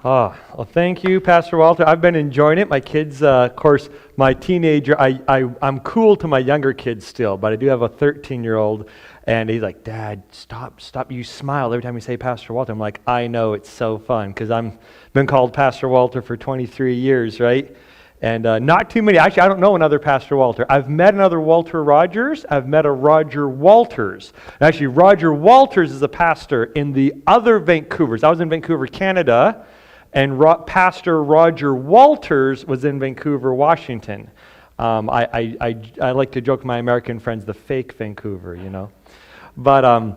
Oh, well, thank you, Pastor Walter. I've been enjoying it. My kids, of course, my teenager, I'm cool to my younger kids still, but I do have a 13-year-old, and he's like, Dad, stop, you smile every time you say Pastor Walter. I'm like, I know, it's so fun, because I've been called Pastor Walter for 23 years, right? And not too many. Actually, I don't know another Pastor Walter. I've met another Walter Rogers. I've met a Roger Walters. And actually, Roger Walters is a pastor in the other Vancouvers. I was in Vancouver, Canada, and Pastor Roger Walters was in Vancouver, Washington. I like to joke with my American friends, the fake Vancouver, you know. But I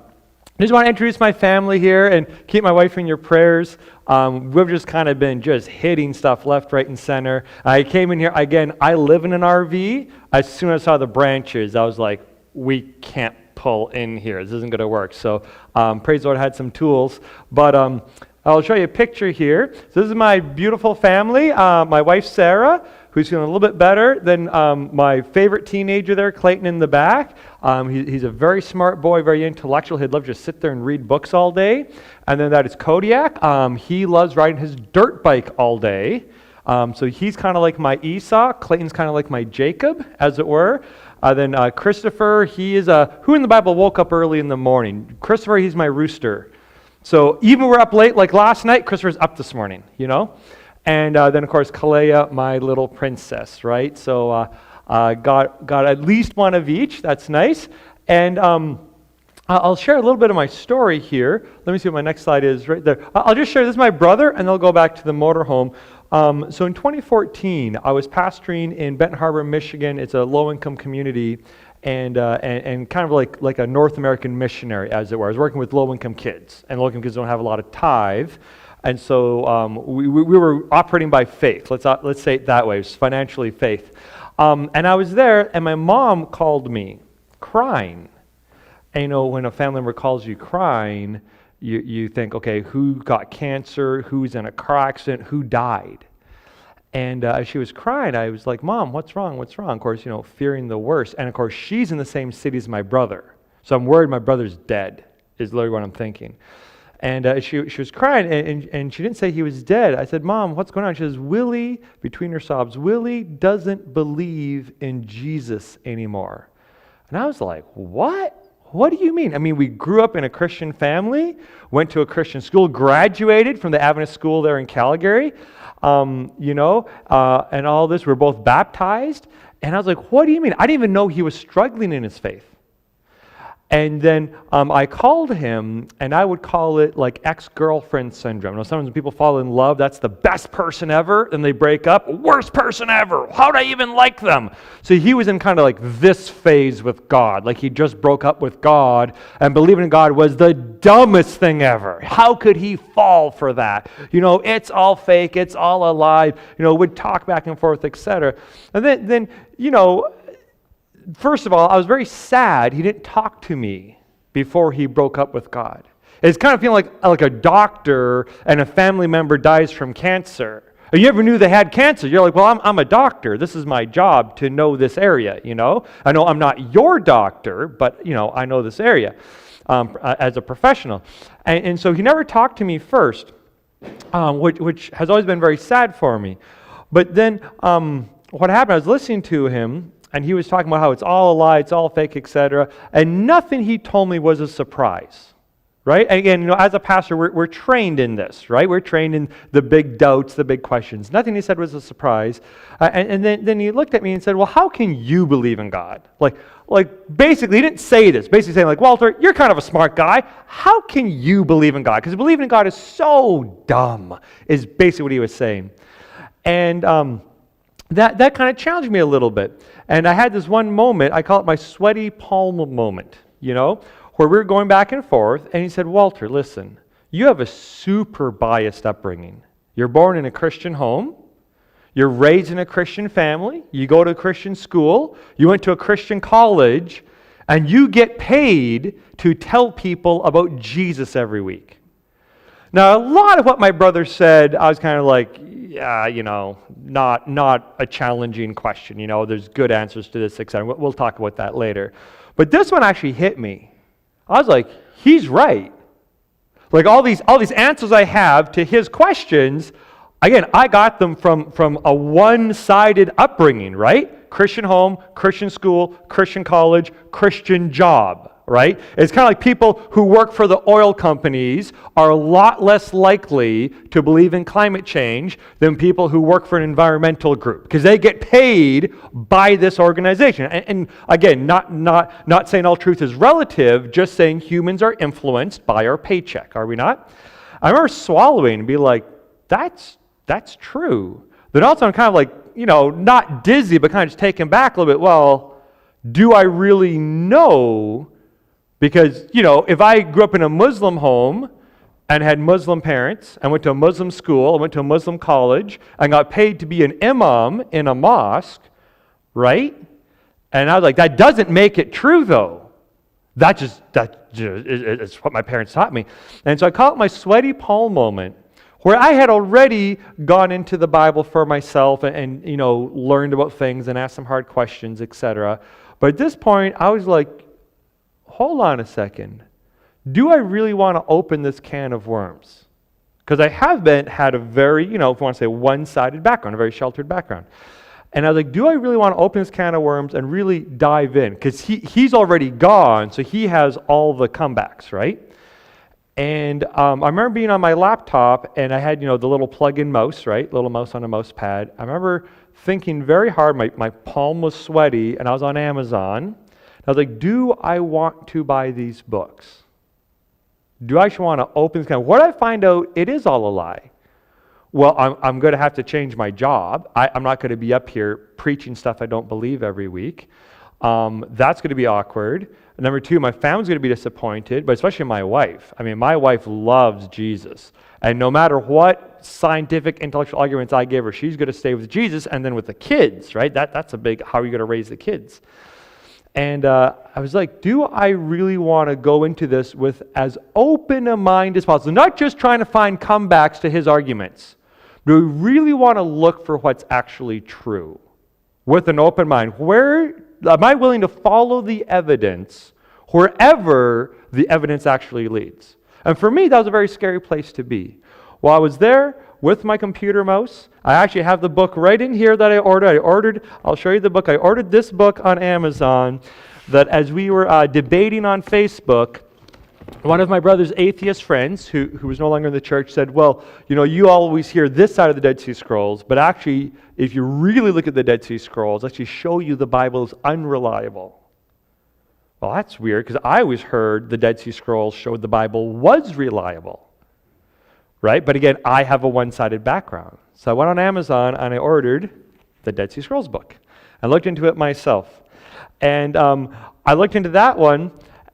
just want to introduce my family here and keep my wife in your prayers. We've just kind of been just hitting stuff left, right, and center. I came in here, again, I live in an RV. As soon as I saw the branches, I was like, we can't pull in here. This isn't going to work. So praise the Lord, I had some tools. But I'll show you a picture here. So this is my beautiful family. My wife, Sarah, who's feeling a little bit better than my favorite teenager there, Clayton, in the back. He's a very smart boy, very intellectual. He'd love to just sit there and read books all day. And then that is Kodiak. He loves riding his dirt bike all day. So he's kind of like my Esau. Clayton's kind of like my Jacob, as it were. Then Christopher, he is who in the Bible woke up early in the morning? Christopher, he's my rooster. So even we're up late, like last night, Christopher's up this morning, you know? And then, of course, Kalea, my little princess, right? So got at least one of each. That's nice. And I'll share a little bit of my story here. Let me see what my next slide is right there. I'll just share, this is my brother, and then I'll go back to the motorhome. So in 2014, I was pastoring in Benton Harbor, Michigan. It's a low-income community. And kind of like a North American missionary, as it were. I was working with low-income kids, and low-income kids don't have a lot of tithe, and so we were operating by faith. Let's say it that way. It was financially faith. And I was there, and my mom called me crying. And you know, when a family member calls you crying, you think, okay, who got cancer? Who's in a car accident? Who died? And as she was crying, I was like, Mom, what's wrong? What's wrong? Of course, you know, fearing the worst. And of course, she's in the same city as my brother. So I'm worried my brother's dead, is literally what I'm thinking. And she was crying, and she didn't say he was dead. I said, Mom, what's going on? She says, Willie, between her sobs, Willie doesn't believe in Jesus anymore. And I was like, what? What do you mean? I mean, we grew up in a Christian family, went to a Christian school, graduated from the Adventist school there in Calgary. And all this. We're both baptized. And I was like, what do you mean? I didn't even know he was struggling in his faith. And then I called him, and I would call it like ex-girlfriend syndrome. You know, sometimes when people fall in love, that's the best person ever, and they break up, worst person ever. How'd I even like them? So he was in kind of like this phase with God, like he just broke up with God, and believing in God was the dumbest thing ever. How could he fall for that? You know, it's all fake, it's all a lie. You know, would talk back and forth, etc. And then you know. First of all, I was very sad he didn't talk to me before he broke up with God. It's kind of feeling like a doctor and a family member dies from cancer. You ever knew they had cancer? You're like, well, I'm a doctor. This is my job to know this area, you know? I know I'm not your doctor, but, you know, I know this area as a professional. And so he never talked to me first, which has always been very sad for me. But then what happened, I was listening to him, and he was talking about how it's all a lie, it's all fake, etc. And nothing he told me was a surprise, right? And again, you know, as a pastor, we're trained in this, right? We're trained in the big doubts, the big questions. Nothing he said was a surprise. And then he looked at me and said, well, how can you believe in God? Like basically, he didn't say this. Basically saying like, Walter, you're kind of a smart guy. How can you believe in God? Because believing in God is so dumb, is basically what he was saying. And that kind of challenged me a little bit. And I had this one moment, I call it my sweaty palm moment, you know, where we were going back and forth, and he said, Walter, listen, you have a super biased upbringing. You're born in a Christian home, you're raised in a Christian family, you go to a Christian school, you went to a Christian college, and you get paid to tell people about Jesus every week. Now, a lot of what my brother said, I was kind of like, yeah, you know, not a challenging question. You know, there's good answers to this, etc. We'll talk about that later. But this one actually hit me. I was like, he's right. Like all these answers I have to his questions, again, I got them from a one-sided upbringing, right? Christian home, Christian school, Christian college, Christian job, right? It's kind of like people who work for the oil companies are a lot less likely to believe in climate change than people who work for an environmental group, because they get paid by this organization. And again, not saying all truth is relative, just saying humans are influenced by our paycheck, are we not? I remember swallowing and be like, that's true. Then also I'm kind of like, not dizzy, but kind of just taken back a little bit. Well, do I really know? Because, if I grew up in a Muslim home and had Muslim parents, and went to a Muslim school, I went to a Muslim college, and got paid to be an imam in a mosque, right? And I was like, that doesn't make it true, though. It's what my parents taught me. And so I call it my sweaty palm moment, where I had already gone into the Bible for myself and learned about things and asked some hard questions, etc. But at this point, I was like, hold on a second. Do I really want to open this can of worms? Because I have had a very, if you want to say one-sided background, a very sheltered background. And I was like, do I really want to open this can of worms and really dive in? Because he's already gone, so he has all the comebacks, right? And I remember being on my laptop, and I had, the little plug-in mouse, right? Little mouse on a mouse pad. I remember thinking very hard. My palm was sweaty, and I was on Amazon. I was like, do I want to buy these books? Do I actually want to open this can? What I find out, it is all a lie. Well, I'm going to have to change my job. I'm not going to be up here preaching stuff I don't believe every week. That's going to be awkward. Number two, my family's going to be disappointed, but especially my wife. I mean, my wife loves Jesus. And no matter what scientific, intellectual arguments I give her, she's going to stay with Jesus and then with the kids, right? That's a big, how are you going to raise the kids? And I was like, do I really want to go into this with as open a mind as possible? Not just trying to find comebacks to his arguments. Do we really want to look for what's actually true with an open mind? Where am I willing to follow the evidence wherever the evidence actually leads? And for me, that was a very scary place to be. While I was there with my computer mouse, I actually have the book right in here that I ordered. I'll show you the book. I ordered this book on Amazon that as we were debating on Facebook, one of my brother's atheist friends, who was no longer in the church, said, well, you always hear this side of the Dead Sea Scrolls, but actually, if you really look at the Dead Sea Scrolls, actually show you the Bible is unreliable. Well, that's weird, because I always heard the Dead Sea Scrolls showed the Bible was reliable. Right? But again, I have a one-sided background. So I went on Amazon and I ordered the Dead Sea Scrolls book. I looked into it myself. And I looked into that one,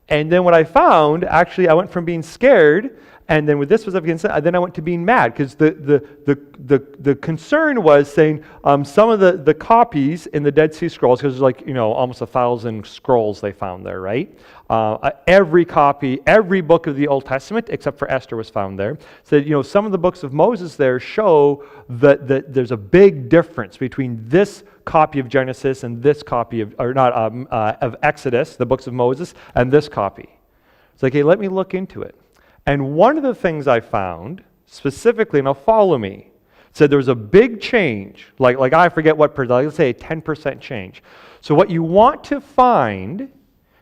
and then what I found, actually, I went from being scared, and then with this was up against it, then I went to being mad, because the concern was saying some of the copies in the Dead Sea Scrolls, because there's like, almost 1,000 scrolls they found there, right? Every copy, every book of the Old Testament, except for Esther, was found there. So, some of the books of Moses there show that there's a big difference between this copy of Genesis and this copy of Exodus, the books of Moses, and this copy. It's like, hey, let me look into it. And one of the things I found, specifically, now follow me, said there was a big change, like I forget what percent, let's say a 10% change. So what you want to find,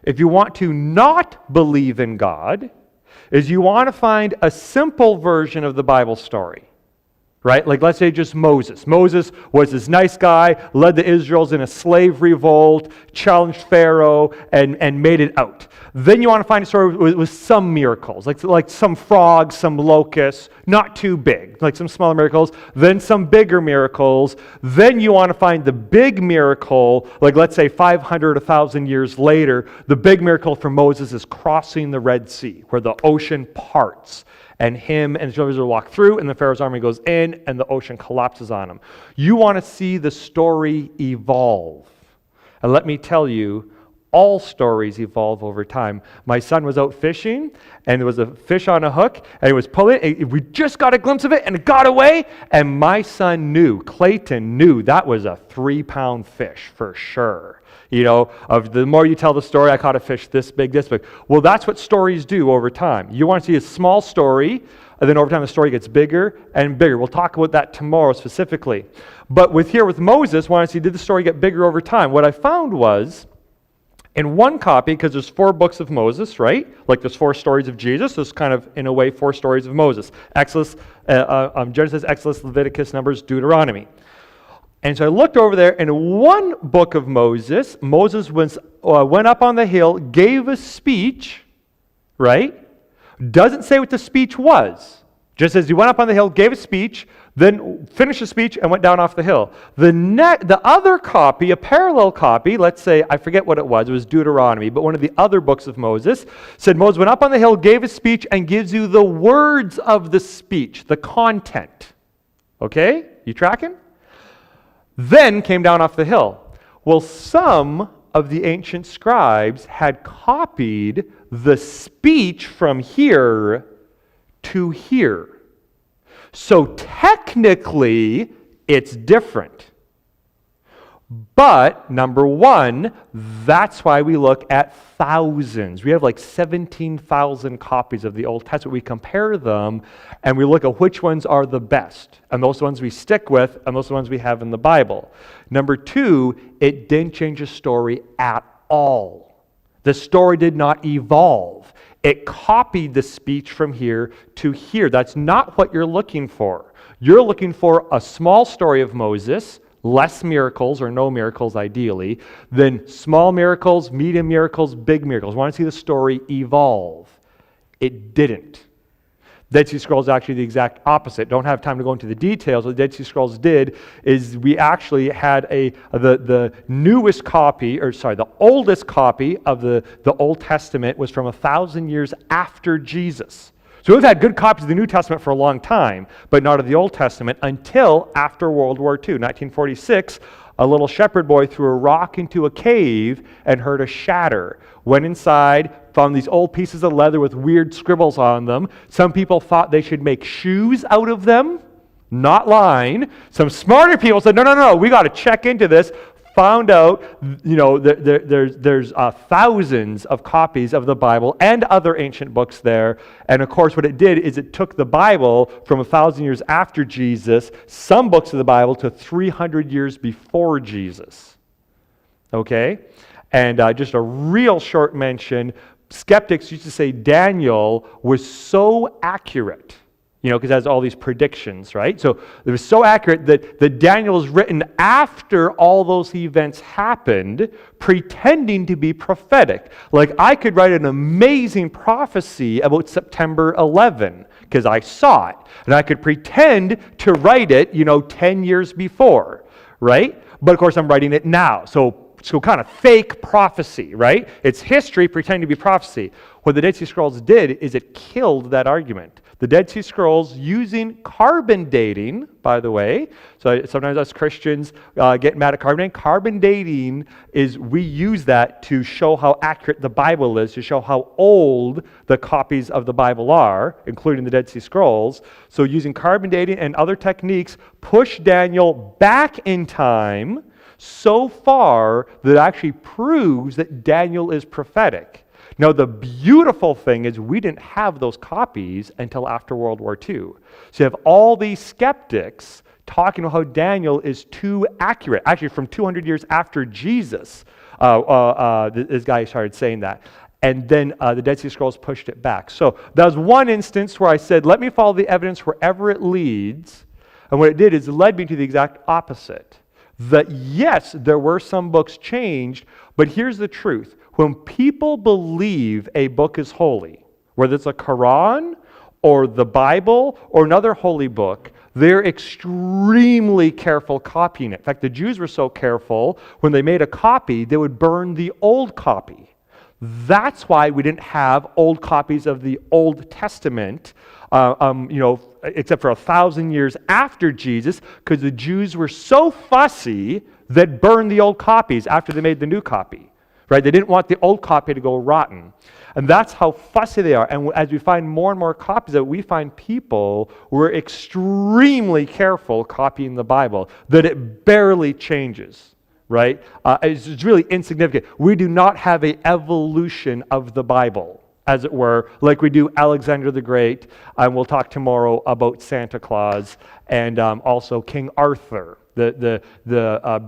if you want to not believe in God, is you want to find a simple version of the Bible story. Right? Like, let's say just Moses. Moses was this nice guy, led the Israelites in a slave revolt, challenged Pharaoh, and made it out. Then you want to find a story with some miracles, like some frogs, some locusts, not too big, like some smaller miracles, then some bigger miracles. Then you want to find the big miracle, like let's say 500, 1,000 years later, the big miracle for Moses is crossing the Red Sea, where the ocean parts. And him and his brothers will walk through, and the Pharaoh's army goes in, and the ocean collapses on him. You want to see the story evolve. And let me tell you, all stories evolve over time. My son was out fishing, and there was a fish on a hook, and he was pulling it. We just got a glimpse of it, and it got away, and my son knew, Clayton knew, that was a 3-pound fish for sure. Of the more you tell the story, I caught a fish this big, this big. Well, that's what stories do over time. You want to see a small story, and then over time the story gets bigger and bigger. We'll talk about that tomorrow specifically. But with Moses, want to see, did the story get bigger over time? What I found was, in one copy, because there's 4 books of Moses, right? Like there's 4 stories of Jesus. There's kind of, in a way, 4 stories of Moses. Genesis, Exodus, Leviticus, Numbers, Deuteronomy. And so I looked over there, and in one book of Moses went up on the hill, gave a speech, right? Doesn't say what the speech was. Just says he went up on the hill, gave a speech, then finished the speech and went down off the hill. The other copy, a parallel copy, let's say, I forget what it was Deuteronomy, but one of the other books of Moses, said Moses went up on the hill, gave a speech, and gives you the words of the speech, the content. Okay? You tracking? Then came down off the hill. Well, some of the ancient scribes had copied the speech from here to here. So technically, it's different. But, number one, that's why we look at thousands. We have like 17,000 copies of the Old Testament. We compare them, and we look at which ones are the best. And those ones we stick with, and those are the ones we have in the Bible. Number two, it didn't change the story at all. The story did not evolve. It copied the speech from here to here. That's not what you're looking for. You're looking for a small story of Moses, less miracles or no miracles ideally, then small miracles, medium miracles, big miracles. Want to see the story evolve. It didn't. Dead Sea Scrolls is actually the exact opposite. Don't have time to go into the details. What the Dead Sea Scrolls did is we actually had the oldest copy of the Old Testament was from 1,000 years after Jesus. So we've had good copies of the New Testament for a long time, but not of the Old Testament until after World War II. 1946, a little shepherd boy threw a rock into a cave and heard a shatter. Went inside, found these old pieces of leather with weird scribbles on them. Some people thought they should make shoes out of them. Not lying. Some smarter people said, no, we got to check into this. Found out, there's thousands of copies of the Bible and other ancient books there. And of course, what it did is it took the Bible from 1,000 years after Jesus, some books of the Bible, to 300 years before Jesus. Okay? And just a real short mention, skeptics used to say Daniel was so accurate, because it has all these predictions, right? So it was so accurate that Daniel is written after all those events happened, pretending to be prophetic. Like I could write an amazing prophecy about September 11, because I saw it. And I could pretend to write it, 10 years before, right? But of course I'm writing it now. So kind of fake prophecy, right? It's history pretending to be prophecy. What the Dead Sea Scrolls did is it killed that argument. The Dead Sea Scrolls, using carbon dating, by the way, so sometimes us Christians get mad at carbon dating. Carbon dating is, we use that to show how accurate the Bible is, to show how old the copies of the Bible are, including the Dead Sea Scrolls. So using carbon dating and other techniques, push Daniel back in time so far that it actually proves that Daniel is prophetic. Now, the beautiful thing is we didn't have those copies until after World War II. So you have all these skeptics talking about how Daniel is too accurate. Actually, from 200 years after Jesus, this guy started saying that. And then the Dead Sea Scrolls pushed it back. So that was one instance where I said, let me follow the evidence wherever it leads. And what it did is it led me to the exact opposite. That yes, there were some books changed, but here's the truth. When people believe a book is holy, whether it's a Quran or the Bible or another holy book, they're extremely careful copying it. In fact, the Jews were so careful, when they made a copy, they would burn the old copy. That's why we didn't have old copies of the Old Testament, except for 1,000 years after Jesus, because the Jews were so fussy that burned the old copies after they made the new copy. Right? They didn't want the old copy to go rotten. And that's how fussy they are. And as we find more and more copies of it, we find people who are extremely careful copying the Bible, that it barely changes. right? It's really insignificant. We do not have an evolution of the Bible, as it were, like we do Alexander the Great, and we'll talk tomorrow about Santa Claus, and also King Arthur, the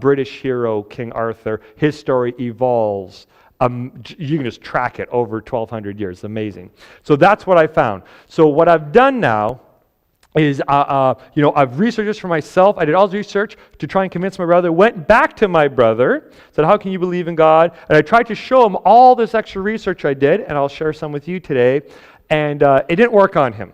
British hero King Arthur. His story evolves. You can just track it over 1,200 years. Amazing. So that's what I found. So what I've done now is, I've researched this for myself. I did all the research to try and convince my brother. Went back to my brother, said, how can you believe in God? And I tried to show him all this extra research I did, and I'll share some with you today. And it didn't work on him.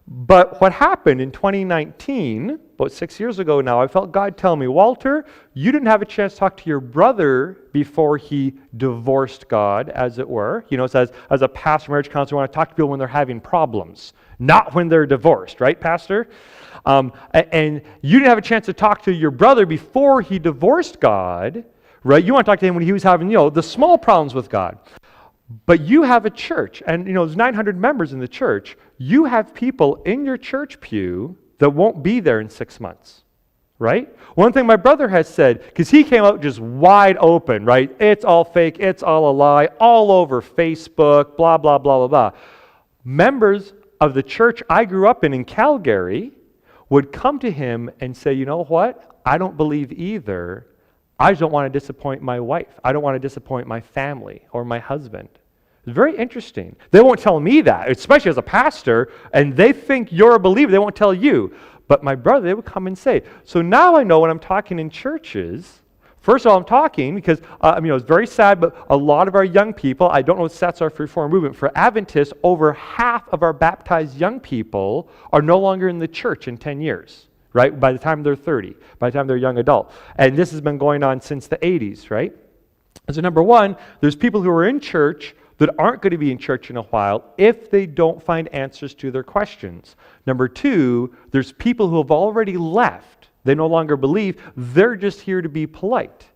But what happened in 2019, about 6 years ago now, I felt God tell me, Walter, you didn't have a chance to talk to your brother before he divorced God, as it were. So as a pastor, marriage counselor, I want to talk to people when they're having problems, not when they're divorced, right, Pastor? And you didn't have a chance to talk to your brother before he divorced God, right? You want to talk to him when he was having, the small problems with God. But you have a church, and there's 900 members in the church. You have people in your church pew that won't be there in 6 months, right? One thing my brother has said, because he came out just wide open, right? It's all fake, it's all a lie, all over Facebook, blah, blah, blah, blah, blah. Members of the church I grew up in Calgary, would come to him and say, you know what? I don't believe either. I just don't want to disappoint my wife. I don't want to disappoint my family or my husband. It's very interesting. They won't tell me that, especially as a pastor, and they think you're a believer. They won't tell you. But my brother, they would come and say. So now I know when I'm talking in churches, first of all, I'm talking because, it's very sad, but a lot of our young people, I don't know what stats are for Reform Movement, for Adventists, over half of our baptized young people are no longer in the church in 10 years. Right? By the time they're 30, by the time they're a young adult. And this has been going on since the 80s, right? So number one, there's people who are in church that aren't going to be in church in a while if they don't find answers to their questions. Number two, there's people who have already left. They no longer believe. They're just here to be polite.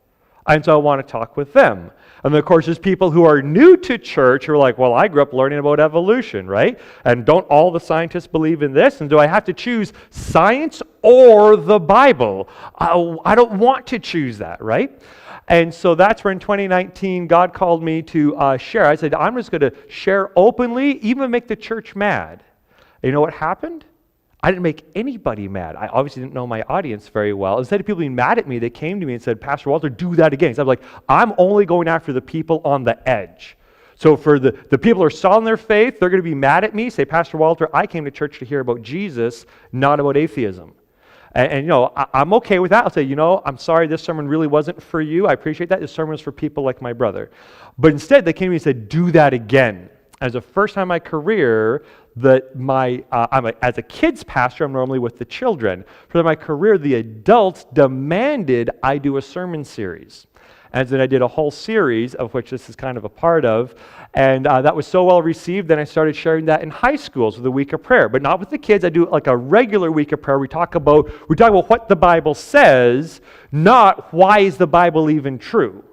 And so I want to talk with them. And then, of course, there's people who are new to church who are like, well, I grew up learning about evolution, right? And don't all the scientists believe in this? And do I have to choose science or the Bible? I don't want to choose that, right? And so that's where in 2019, God called me to share. I said, I'm just going to share openly, even make the church mad. And you know what happened? I didn't make anybody mad. I obviously didn't know my audience very well. Instead of people being mad at me, they came to me and said, Pastor Walter, do that again. So I was like, I'm only going after the people on the edge. So for the people who are solid in their faith, they're going to be mad at me, say, Pastor Walter, I came to church to hear about Jesus, not about atheism. And I'm okay with that. I'll say, I'm sorry this sermon really wasn't for you. I appreciate that. This sermon was for people like my brother. But instead, they came to me and said, do that again. As the first time in my career that as a kids pastor, I'm normally with the children. For my career, the adults demanded I do a sermon series. And then I did a whole series, of which this is kind of a part of, and that was so well received, then I started sharing that in high schools with a week of prayer, but not with the kids. I do like a regular week of prayer. We talk about what the Bible says, not why is the Bible even true.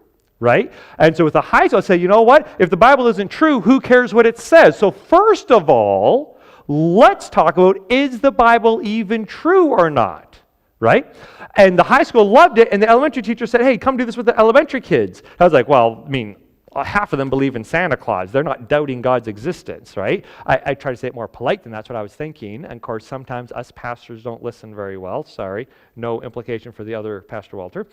Right? And so with the high school, I'll say, you know what? If the Bible isn't true, who cares what it says? So first of all, let's talk about, is the Bible even true or not? Right? And the high school loved it, and the elementary teacher said, hey, come do this with the elementary kids. I was like, well, half of them believe in Santa Claus. They're not doubting God's existence, right? I try to say it more polite than that's what I was thinking. And of course, sometimes us pastors don't listen very well. Sorry. No implication for the other Pastor Walter.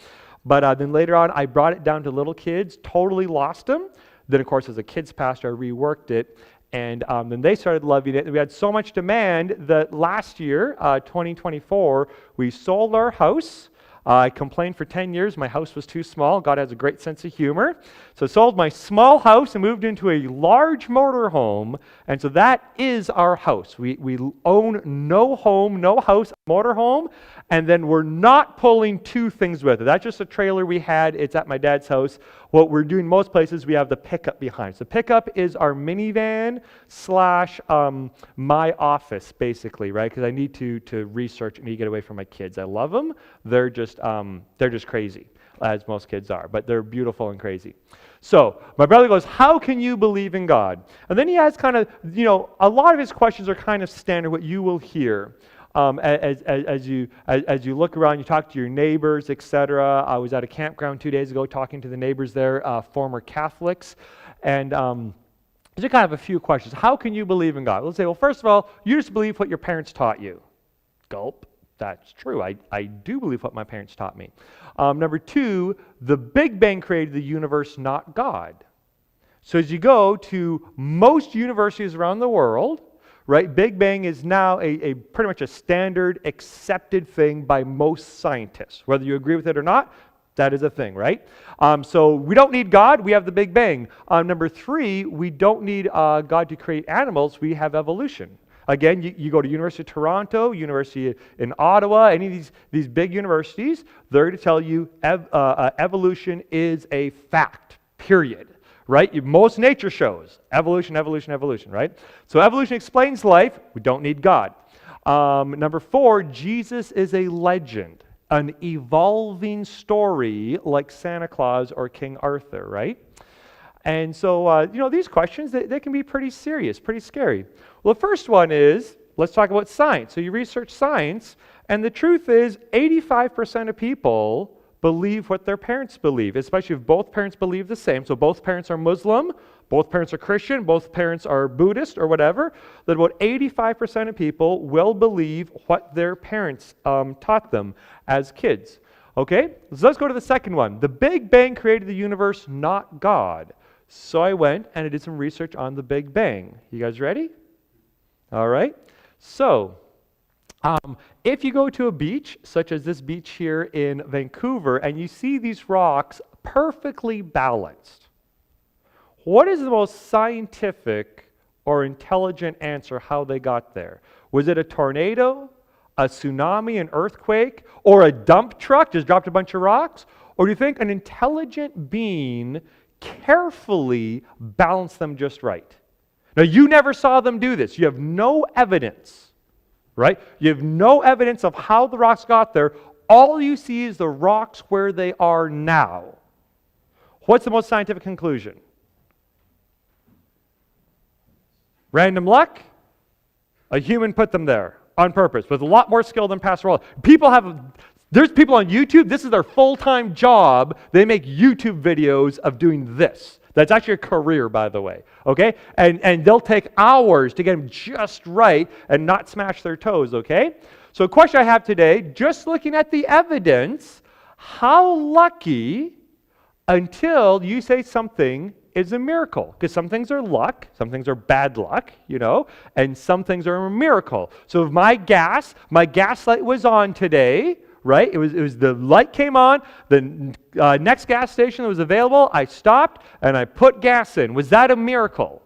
But then later on, I brought it down to little kids, totally lost them. Then, of course, as a kids pastor, I reworked it. And then they started loving it. And we had so much demand that last year, 2024, we sold our house. I complained for 10 years my house was too small. God has a great sense of humor. So I sold my small house and moved into a large motorhome. And so that is our house. We own no home, no house, motorhome. And then we're not pulling two things with it. That's just a trailer we had. It's at my dad's house. What we're doing most places, we have the pickup behind. So the pickup is our minivan / my office, basically, right? Because I need to research and need to get away from my kids. I love them. They're just crazy, as most kids are. But they're beautiful and crazy. So my brother goes, how can you believe in God? And then he has kind of, a lot of his questions are kind of standard, what you will hear. as you look around, you talk to your neighbors, etc. I was at a campground 2 days ago talking to the neighbors there, former Catholics, and just kind of a few questions. How can you believe in God? Let's say, well, first of all, you just believe what your parents taught you. Gulp. That's true. I do believe what my parents taught me. Number two, the Big Bang created the universe, not God. So as you go to most universities around the world, right, Big Bang is now a pretty much a standard accepted thing by most scientists. Whether you agree with it or not, that is a thing, right? So we don't need God, we have the Big Bang. Number three, we don't need God to create animals, we have evolution. Again, you go to University of Toronto, University in Ottawa, any of these big universities, they're going to tell you evolution is a fact, period. Right? Most nature shows evolution, evolution, evolution, right? So evolution explains life. We don't need God. Number four, Jesus is a legend, an evolving story like Santa Claus or King Arthur, right? And so, these questions, they can be pretty serious, pretty scary. Well, the first one is, let's talk about science. So you research science, and the truth is 85% of people believe what their parents believe, especially if both parents believe the same. So both parents are Muslim, both parents are Christian, both parents are Buddhist or whatever, that about 85% of people will believe what their parents taught them as kids. Okay, so let's go to the second one. The Big Bang created the universe, not God. So I went and I did some research on the Big Bang. You guys ready? All right. So, if you go to a beach, such as this beach here in Vancouver, and you see these rocks perfectly balanced, what is the most scientific or intelligent answer how they got there? Was it a tornado, a tsunami, an earthquake, or a dump truck just dropped a bunch of rocks? Or do you think an intelligent being carefully balanced them just right? Now, you never saw them do this. You have no evidence, right? You have no evidence of how the rocks got there. All you see is the rocks where they are now. What's the most scientific conclusion? Random luck? A human put them there on purpose with a lot more skill than Pastor Walt. There's people on YouTube, this is their full-time job. They make YouTube videos of doing this. That's actually a career, by the way, okay? And they'll take hours to get them just right and not smash their toes, okay? So a question I have today, just looking at the evidence, how lucky until you say something is a miracle? Because some things are luck, some things are bad luck, and some things are a miracle. So if my gas light was on today, right? It was the light came on, the next gas station that was available, I stopped and I put gas in. Was that a miracle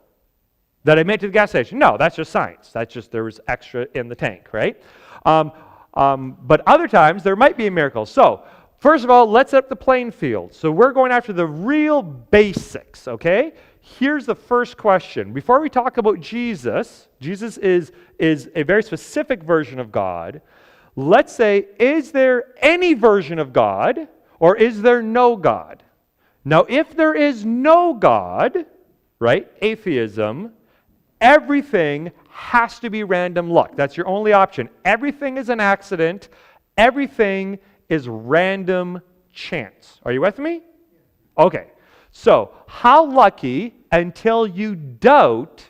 that I made to the gas station? No, that's just science. That's just there was extra in the tank, right? But other times there might be a miracle. So first of all, let's set up the playing field. So we're going after the real basics, okay? Here's the first question. Before we talk about Jesus is a very specific version of God. Let's say, is there any version of God or is there no God? Now, if there is no God, right, atheism, everything has to be random luck. That's your only option. Everything is an accident. Everything is random chance. Are you with me? Okay. So, how lucky until you doubt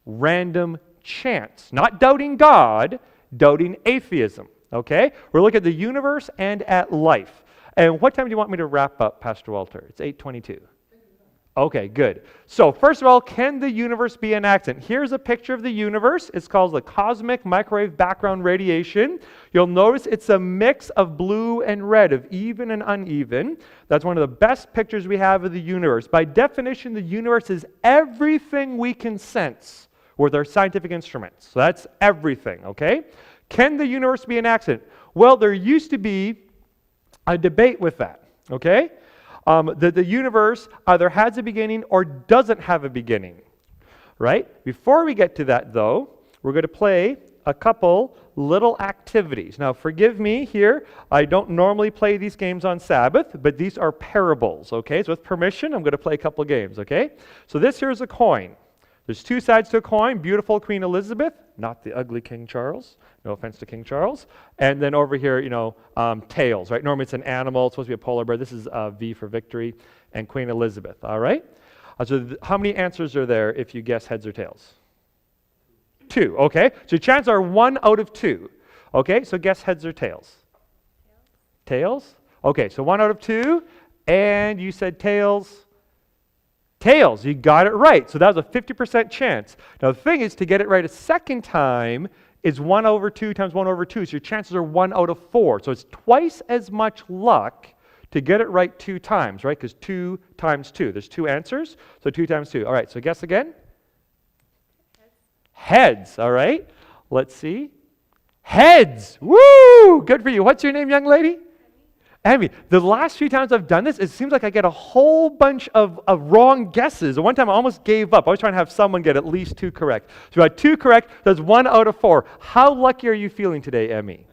random chance? Not doubting God, doubting atheism. Okay? We're looking at the universe and at life. And what time do you want me to wrap up, Pastor Walter? It's 8:22. Okay, good. So first of all, can the universe be an accident? Here's a picture of the universe. It's called the cosmic microwave background radiation. You'll notice it's a mix of blue and red, of even and uneven. That's one of the best pictures we have of the universe. By definition, the universe is everything we can sense with our scientific instruments. So that's everything, okay? Can the universe be an accident? Well, there used to be a debate with that, okay? The universe either has a beginning or doesn't have a beginning, right? Before we get to that, though, we're going to play a couple little activities. Now, forgive me here. I don't normally play these games on Sabbath, but these are parables, okay? So with permission, I'm going to play a couple games, okay? So this here is a coin. There's two sides to a coin. Beautiful Queen Elizabeth, not the ugly King Charles. No offense to King Charles. And then over here, tails, right? Normally it's an animal. It's supposed to be a polar bear. This is V for victory. And Queen Elizabeth, all right? How many answers are there if you guess heads or tails? 2, okay? So chances are 1 out of 2. Okay, so guess heads or tails? Tails? Okay, so 1 out of 2. And you said tails. Tails, you got it right. So that was a 50% chance. Now the thing is, to get it right a second time is 1 over 2 times 1 over 2. So your chances are 1 out of 4. So it's twice as much luck to get it right 2 times, right? Because 2 times 2. There's 2 answers, so 2 times 2. All right, so guess again. Heads, all right. Let's see. Heads. Woo! Good for you. What's your name, young lady? Emmy. The last few times I've done this, it seems like I get a whole bunch of wrong guesses. One time I almost gave up. I was trying to have someone get at least 2 correct. So I got 2 correct. That's 1 out of 4. How lucky are you feeling today, Emmy?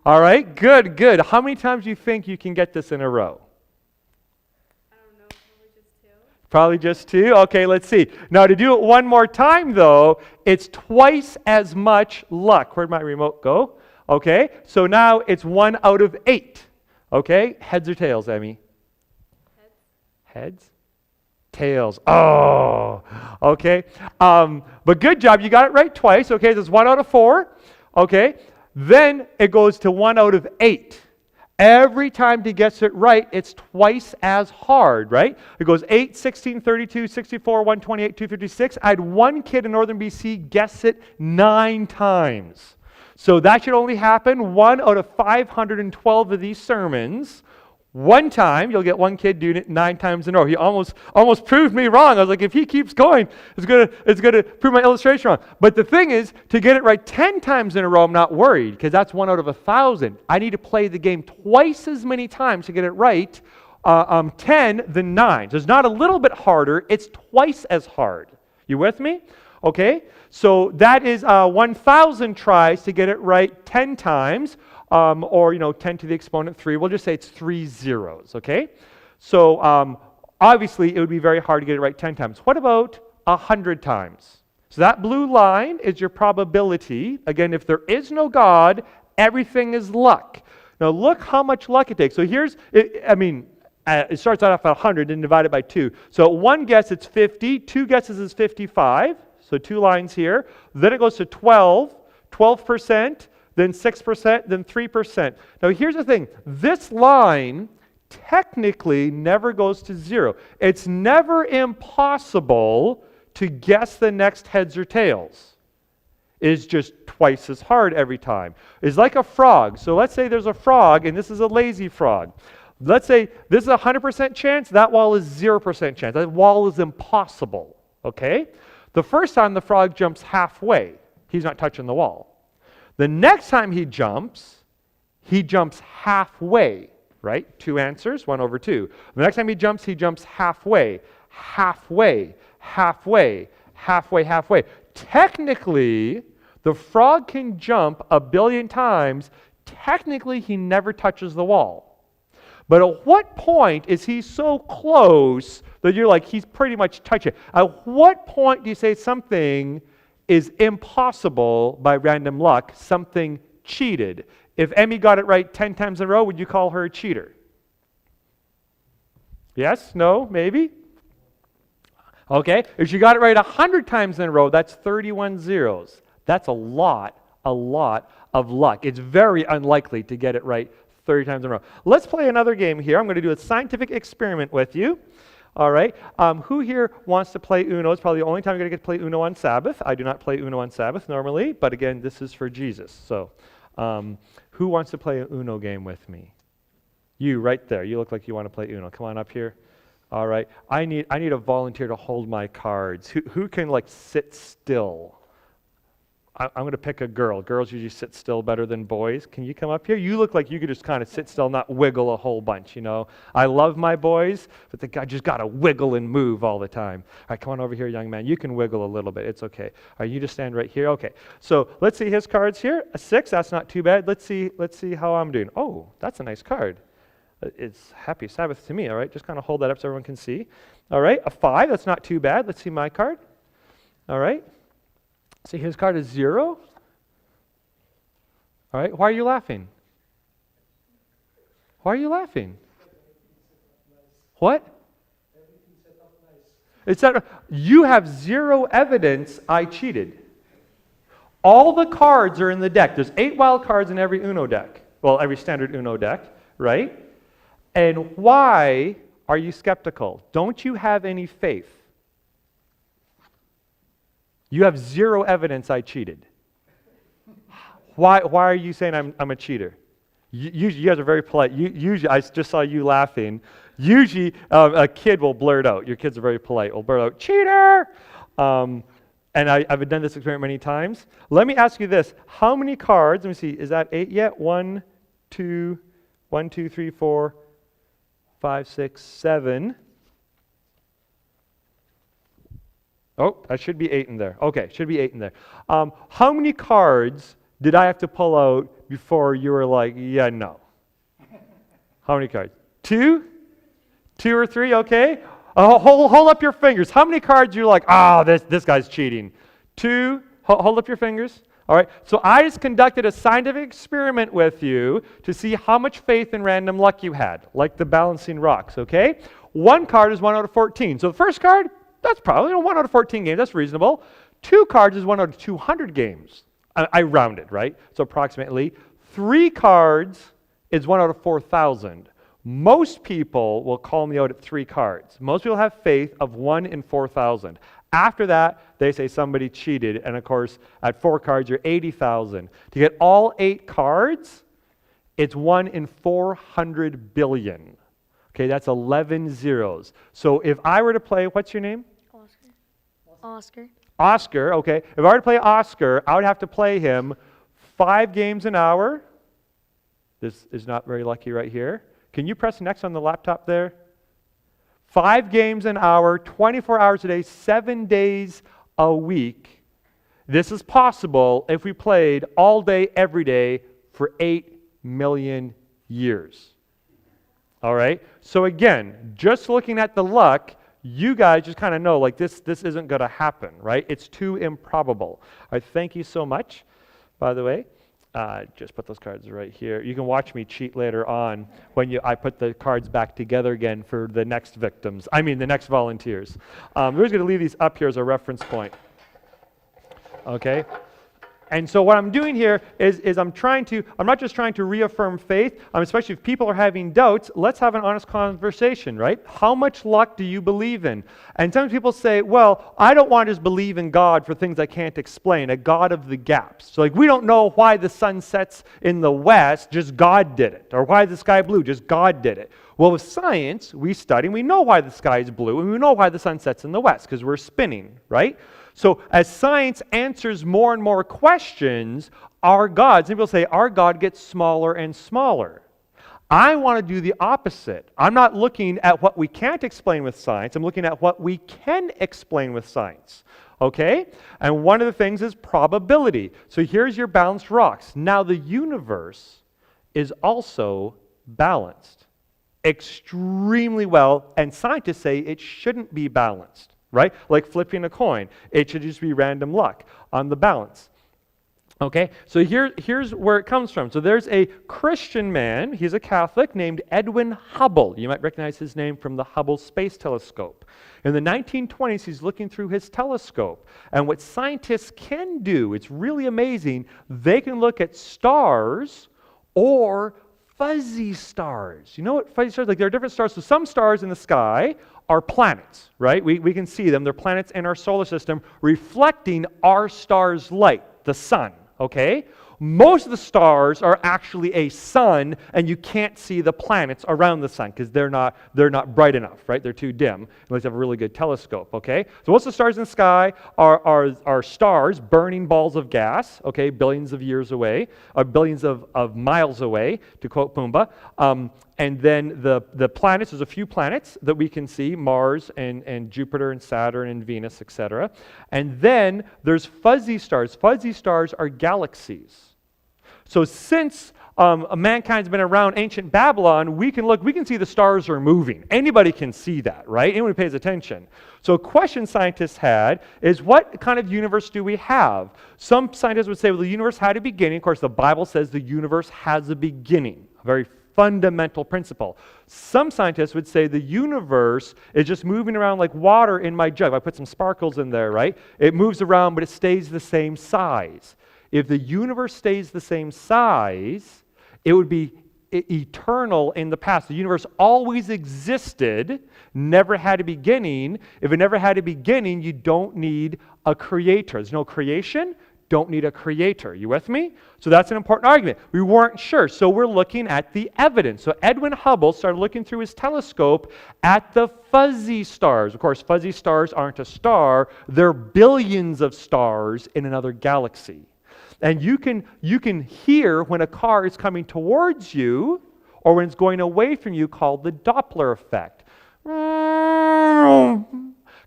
All right, good, good. How many times do you think you can get this in a row? I don't know, probably just 2. Probably just 2? Okay, let's see. Now to do it one more time though, it's twice as much luck. Where'd my remote go? Okay, so now it's 1 out of 8. Okay, heads or tails, Emmy? Heads. Heads? Tails. Oh, okay. But good job, you got it right twice. Okay, so it's 1 out of 4. Okay, then it goes to 1 out of 8. Every time he gets it right, it's twice as hard, right? It goes 8, 16, 32, 64, 128, 256. I had one kid in northern BC guess it 9 times. So that should only happen 1 out of 512 of these sermons. One time, you'll get one kid doing it 9 times in a row. He almost proved me wrong. I was like, if he keeps going, it's gonna prove my illustration wrong. But the thing is, to get it right 10 times in a row, I'm not worried, because that's 1 out of 1,000. I need to play the game twice as many times to get it right, 10 than 9. So it's not a little bit harder, it's twice as hard. You with me? Okay, so that is 1,000 tries to get it right 10 times. Or 10 to the exponent 3. We'll just say it's 3 zeros, okay? So obviously it would be very hard to get it right 10 times. What about 100 times? So that blue line is your probability. Again, if there is no God, everything is luck. Now look how much luck it takes. So it starts out off at 100 and divided by 2. So one guess it's 50, 2 guesses is 55. So 2 lines here. Then it goes to 12, 12%. Then 6%, then 3%. Now here's the thing. This line technically never goes to 0. It's never impossible to guess the next heads or tails. It's just twice as hard every time. It's like a frog. So let's say there's a frog, and this is a lazy frog. Let's say this is a 100% chance, that wall is 0% chance. That wall is impossible, okay? The first time the frog jumps halfway, he's not touching the wall. The next time he jumps halfway, right? 2 answers, 1 over 2. The next time he jumps halfway, halfway, halfway, halfway, halfway. Technically, the frog can jump 1 billion times. Technically, he never touches the wall. But at what point is he so close that you're like, he's pretty much touching it? At what point do you say something is impossible by random luck, something cheated? If Emmy got it right 10 times in a row, would you call her a cheater? Yes? No? Maybe? Okay. If she got it right 100 times in a row, that's 31 zeros. That's a lot of luck. It's very unlikely to get it right 30 times in a row. Let's play another game here. I'm going to do a scientific experiment with you. All right. Who here wants to play Uno? It's probably the only time you're going to get to play Uno on Sabbath. I do not play Uno on Sabbath normally, but again, this is for Jesus. So who wants to play an Uno game with me? You right there. You look like you want to play Uno. Come on up here. All right. I need a volunteer to hold my cards. Who can sit still? I'm going to pick a girl. Girls usually sit still better than boys. Can you come up here? You look like you could just kind of sit still, not wiggle a whole bunch, I love my boys, but the guy just got to wiggle and move all the time. All right, come on over here, young man. You can wiggle a little bit. It's okay. All right, you just stand right here. Okay, so let's see his cards here. A 6, that's not too bad. Let's see how I'm doing. Oh, that's a nice card. It's Happy Sabbath to me, all right? Just kind of hold that up so everyone can see. All right, a 5, that's not too bad. Let's see my card. All right. See, his card is 0. All right, why are you laughing? Why are you laughing? What? It's that you have 0 evidence I cheated. All the cards are in the deck. There's 8 wild cards in every Uno deck. Well, every standard Uno deck, right? And why are you skeptical? Don't you have any faith? You have 0 evidence I cheated. Why are you saying I'm a cheater? You guys are very polite. Usually, I just saw you laughing. Usually, a kid will blurt out. Your kids are very polite. Will blurt out, cheater! And I've done this experiment many times. Let me ask you this. How many cards, let me see, is that 8 yet? 1, 2, 3, 4, 5, 6, 7. Oh, that should be 8 in there. Okay, should be 8 in there. How many cards did I have to pull out before you were like, yeah, no? How many cards? 2? 2 or 3, okay. Hold up your fingers. How many cards you're like, this guy's cheating? 2, hold up your fingers. All right, so I just conducted a scientific experiment with you to see how much faith in random luck you had, like the balancing rocks, okay? 1 card is 1 out of 14. So the first card, that's probably 1 out of 14 games. That's reasonable. 2 cards is 1 out of 200 games. I rounded, right? So approximately. 3 cards is 1 out of 4,000. Most people will call me out at 3 cards. Most people have faith of 1 in 4,000. After that, they say somebody cheated. And of course, at 4 cards, you're 80,000. To get all 8 cards, it's 1 in 400 billion. Okay, that's 11 zeros. So if I were to play, what's your name? Oscar, okay. If I were to play Oscar, I would have to play him 5 games an hour. This is not very lucky right here. Can you press next on the laptop there? 5 games an hour, 24 hours a day, 7 days a week. This is possible if we played all day, every day for 8 million years. All right? So again, just looking at the luck, you guys just kind of know, like, this isn't going to happen, right? It's too improbable. All right, thank you so much, by the way. Just put those cards right here. You can watch me cheat later on when I put the cards back together again for the next victims. I mean, the next volunteers. We're just going to leave these up here as a reference point. Okay? And so what I'm doing here is I'm not just trying to reaffirm faith, especially if people are having doubts, let's have an honest conversation, right? How much luck do you believe in? And some people say, well, I don't want to just believe in God for things I can't explain, a God of the gaps. So like, we don't know why the sun sets in the west, just God did it. Or why the sky blue, just God did it. Well, with science, we study, and we know why the sky is blue, and we know why the sun sets in the west, because we're spinning, right? So as science answers more and more questions, our God, some people say, our God gets smaller and smaller. I want to do the opposite. I'm not looking at what we can't explain with science. I'm looking at what we can explain with science. Okay? And one of the things is probability. So here's your balanced rocks. Now the universe is also balanced extremely well, and scientists say it shouldn't be balanced. Right? Like flipping a coin. It should just be random luck on the balance. Okay? So here's where it comes from. So there's a Christian man, he's a Catholic, named Edwin Hubble. You might recognize his name from the Hubble Space Telescope. In the 1920s, he's looking through his telescope. And what scientists can do, it's really amazing, they can look at stars or fuzzy stars. You know what fuzzy stars? Like, there are different stars. So some stars in the sky are planets, right? We can see them. They're planets in our solar system reflecting our star's light, the sun, okay? Most of the stars are actually a sun, and you can't see the planets around the sun because they're not bright enough, right? They're too dim unless you have a really good telescope, okay? So most of the stars in the sky are stars, burning balls of gas, okay, billions of years away, or billions of miles away, to quote Pumbaa. And then the planets, there's a few planets that we can see, Mars and Jupiter and Saturn and Venus, etc. And then there's fuzzy stars. Fuzzy stars are galaxies. So since mankind's been around ancient Babylon, we can see the stars are moving. Anybody can see that, right? Anyone who pays attention. So a question scientists had is, what kind of universe do we have? Some scientists would say, well, the universe had a beginning. Of course, the Bible says the universe has a beginning, a very fundamental principle. Some scientists would say the universe is just moving around like water in my jug. I put some sparkles in there, right? It moves around, but it stays the same size. If the universe stays the same size, it would be eternal in the past. The universe always existed, never had a beginning. If it never had a beginning, you don't need a creator. There's no creation, don't need a creator. You with me? So that's an important argument. We weren't sure, so we're looking at the evidence. So Edwin Hubble started looking through his telescope at the fuzzy stars. Of course, fuzzy stars aren't a star. They're billions of stars in another galaxy. And you can hear when a car is coming towards you or when it's going away from you, called the Doppler effect.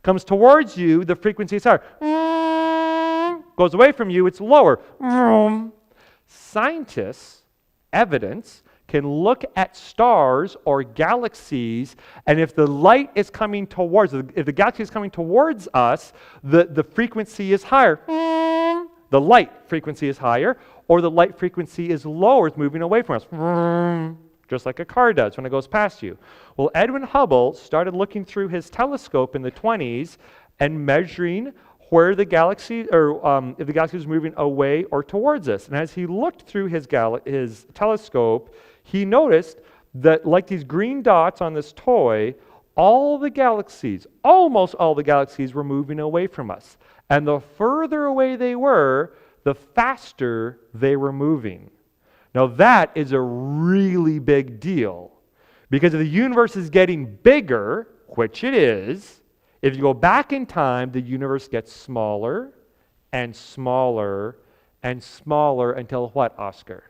Comes towards you, the frequency is higher. Goes away from you, it's lower. Scientists, evidence, can look at stars or galaxies, and if the light is coming towards, if the galaxy is coming towards us, the frequency is higher. The light frequency is higher, or the light frequency is lower, it's moving away from us. Just like a car does when it goes past you. Well, Edwin Hubble started looking through his telescope in the 1920s and measuring where the galaxy, or if the galaxy was moving away or towards us. And as he looked through his telescope, he noticed that, like these green dots on this toy, all the galaxies, almost all the galaxies, were moving away from us. And the further away they were, the faster they were moving. Now that is a really big deal, because if the universe is getting bigger, which it is, if you go back in time, the universe gets smaller and smaller and smaller until what, Oscar?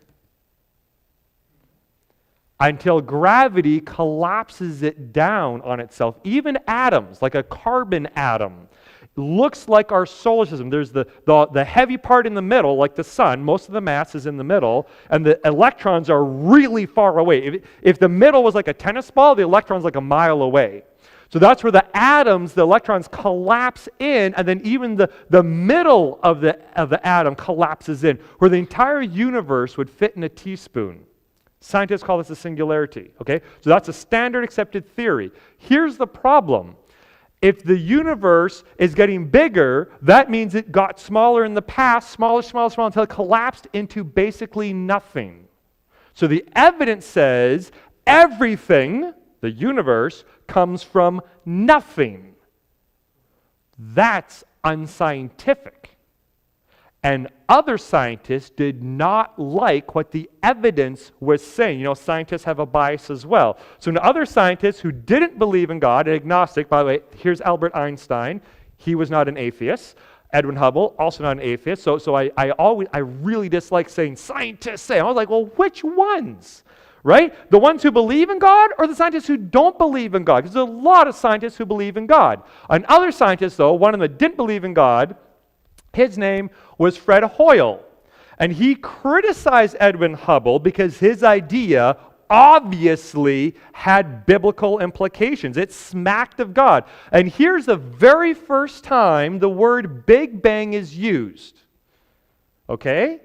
Until gravity collapses it down on itself. Even atoms, like a carbon atom, looks like our solar system. There's the heavy part in the middle, like the sun. Most of the mass is in the middle, and the electrons are really far away. If the middle was like a tennis ball, the electron's like a mile away. So that's where the atoms, the electrons, collapse in, and then even the middle of the atom collapses in, where the entire universe would fit in a teaspoon. Scientists call this a singularity, okay? So that's a standard accepted theory. Here's the problem. If the universe is getting bigger, that means it got smaller in the past, smaller, until it collapsed into basically nothing. So the evidence says everything, the universe, comes from nothing. That's unscientific. And other scientists did not like what the evidence was saying. You know, scientists have a bias as well. So other scientists who didn't believe in God, an agnostic, by the way, here's Albert Einstein. He was not an atheist. Edwin Hubble, also not an atheist. So I really dislike saying scientists say. I was like, well, which ones? Right? The ones who believe in God, or the scientists who don't believe in God? Because there's a lot of scientists who believe in God. Another scientist, though, one of them that didn't believe in God, his name was Fred Hoyle. And he criticized Edwin Hubble because his idea obviously had biblical implications. It smacked of God. And here's the very first time the word Big Bang is used. Okay?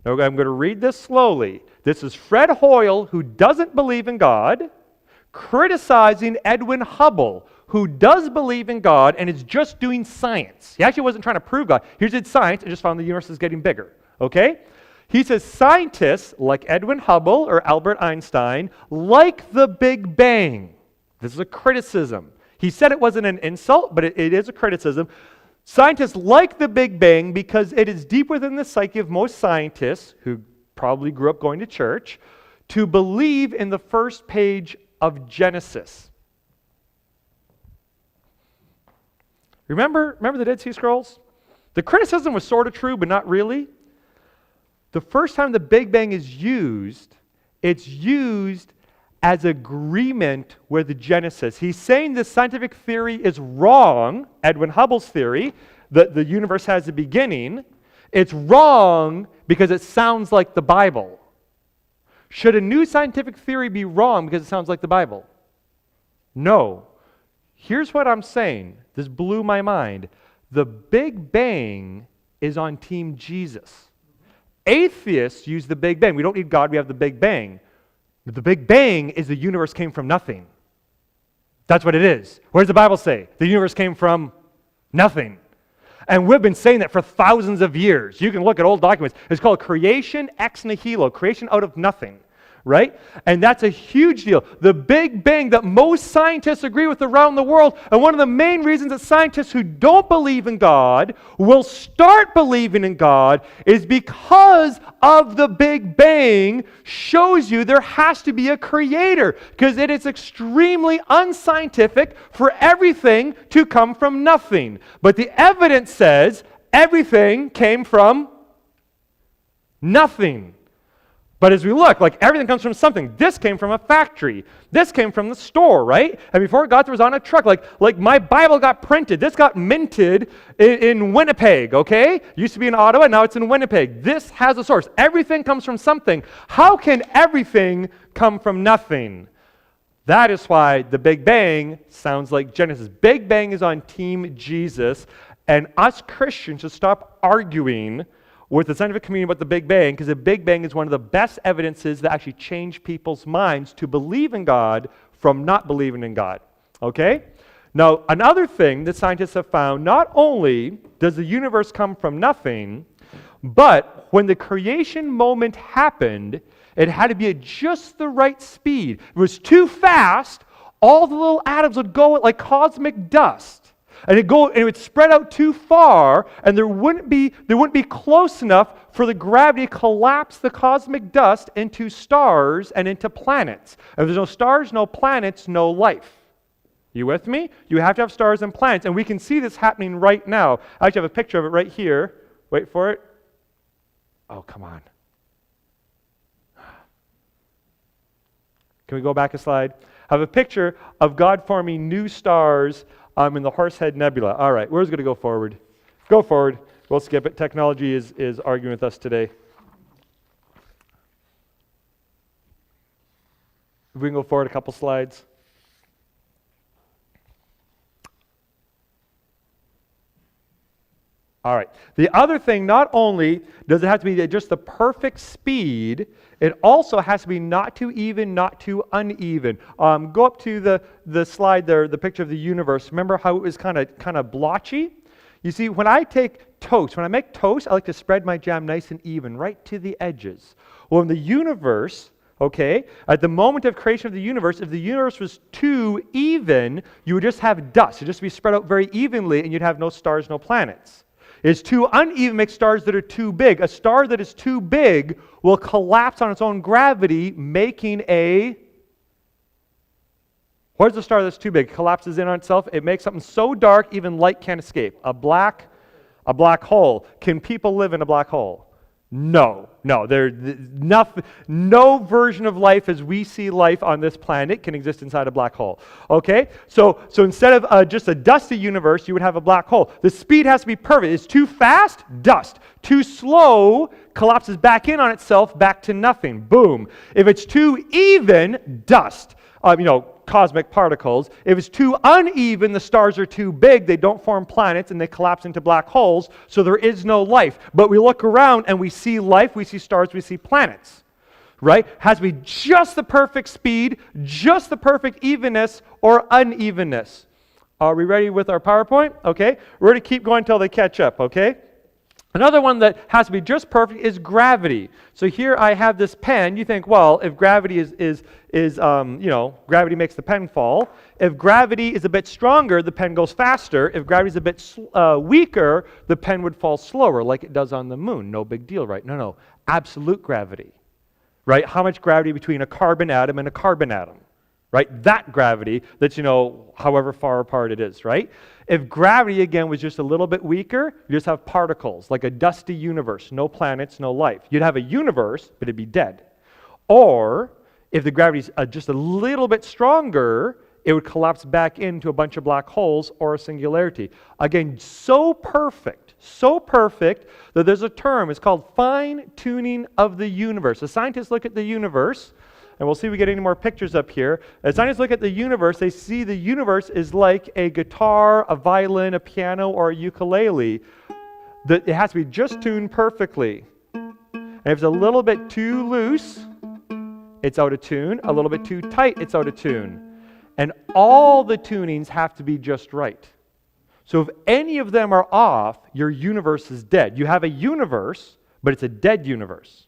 Now I'm going to read this slowly. This is Fred Hoyle, who doesn't believe in God, criticizing Edwin Hubble, who does believe in God and is just doing science. He actually wasn't trying to prove God. He did science and just found the universe is getting bigger. Okay? He says scientists like Edwin Hubble or Albert Einstein like the Big Bang. This is a criticism. He said it wasn't an insult, but it is a criticism. Scientists like the Big Bang because it is deep within the psyche of most scientists, who probably grew up going to church, to believe in the first page of Genesis. Remember the Dead Sea Scrolls? The criticism was sort of true, but not really. The first time the Big Bang is used, it's used as agreement with Genesis. He's saying the scientific theory is wrong, Edwin Hubble's theory, that the universe has a beginning. It's wrong because it sounds like the Bible. Should a new scientific theory be wrong because it sounds like the Bible? No. Here's what I'm saying. This blew my mind. The Big Bang is on Team Jesus. Atheists use the Big Bang. We don't need God, we have the Big Bang. But the Big Bang is the universe came from nothing. That's what it is. What does the Bible say? The universe came from nothing. And we've been saying that for thousands of years. You can look at old documents. It's called creation ex nihilo, creation out of nothing, right? And that's a huge deal. The Big Bang that most scientists agree with around the world, and one of the main reasons that scientists who don't believe in God will start believing in God is because of the Big Bang shows you there has to be a creator, because it is extremely unscientific for everything to come from nothing. But the evidence says everything came from nothing. But as we look, like everything comes from something. This came from a factory. This came from the store, right? And before it got there, it was on a truck. Like my Bible got printed. This got minted in Winnipeg, okay? Used to be in Ottawa, now it's in Winnipeg. This has a source. Everything comes from something. How can everything come from nothing? That is why the Big Bang sounds like Genesis. Big Bang is on Team Jesus, and us Christians should stop arguing with the scientific community about the Big Bang, because the Big Bang is one of the best evidences that actually change people's minds to believe in God from not believing in God. Okay? Now, another thing that scientists have found, not only does the universe come from nothing, but when the creation moment happened, it had to be at just the right speed. If it was too fast, all the little atoms would go like cosmic dust. And it would spread out too far, and there wouldn't be close enough for the gravity to collapse the cosmic dust into stars and into planets. If there's no stars, no planets, no life. You with me? You have to have stars and planets, and we can see this happening right now. I actually have a picture of it right here. Wait for it. Oh, come on. Can we go back a slide? I have a picture of God forming new stars in the Horsehead Nebula. All right, we're just going to go forward. Go forward. We'll skip it. Technology is arguing with us today. If we can go forward a couple slides. All right. The other thing, not only does it have to be just the perfect speed, it also has to be not too even, not too uneven. Go up to the slide there, the picture of the universe. Remember how it was kind of blotchy? You see, when I make toast, I like to spread my jam nice and even, right to the edges. Well, in the universe, okay, at the moment of creation of the universe, if the universe was too even, you would just have dust. It would just be spread out very evenly, and you'd have no stars, no planets. It's too uneven, makes stars that are too big. A star that is too big will collapse on its own gravity, making a... What is a star that's too big? It collapses in on itself. It makes something so dark, even light can't escape. A black hole. Can people live in a black hole? No. No version of life as we see life on this planet can exist inside a black hole. Okay? So instead of just a dusty universe, you would have a black hole. The speed has to be perfect. It's too fast, dust. Too slow, collapses back in on itself, back to nothing. Boom. If it's too even, dust. Cosmic particles. If it's too uneven, the stars are too big, they don't form planets, and they collapse into black holes, so there is no life. But we look around and we see life, we see stars, we see planets. Right? Has to be just the perfect speed, just the perfect evenness or unevenness. Are we ready with our PowerPoint? Okay. We're going to keep going until they catch up, okay? Another one that has to be just perfect is gravity. So here I have this pen. You think, well, if gravity is gravity makes the pen fall. If gravity is a bit stronger, the pen goes faster. If gravity is a bit weaker, the pen would fall slower, like it does on the moon. No big deal, right? No. Absolute gravity, right? How much gravity between a carbon atom and a carbon atom? Right? That gravity that's, however far apart it is, right? If gravity, again, was just a little bit weaker, you just have particles, like a dusty universe, no planets, no life. You'd have a universe, but it'd be dead. Or, if the gravity's just a little bit stronger, it would collapse back into a bunch of black holes or a singularity. Again, so perfect that there's a term, it's called fine-tuning of the universe. As scientists look at the universe, and we'll see if we get any more pictures up here. As scientists look at the universe, they see the universe is like a guitar, a violin, a piano, or a ukulele. That it has to be just tuned perfectly. And if it's a little bit too loose, it's out of tune. A little bit too tight, it's out of tune. And all the tunings have to be just right. So if any of them are off, your universe is dead. You have a universe, but it's a dead universe.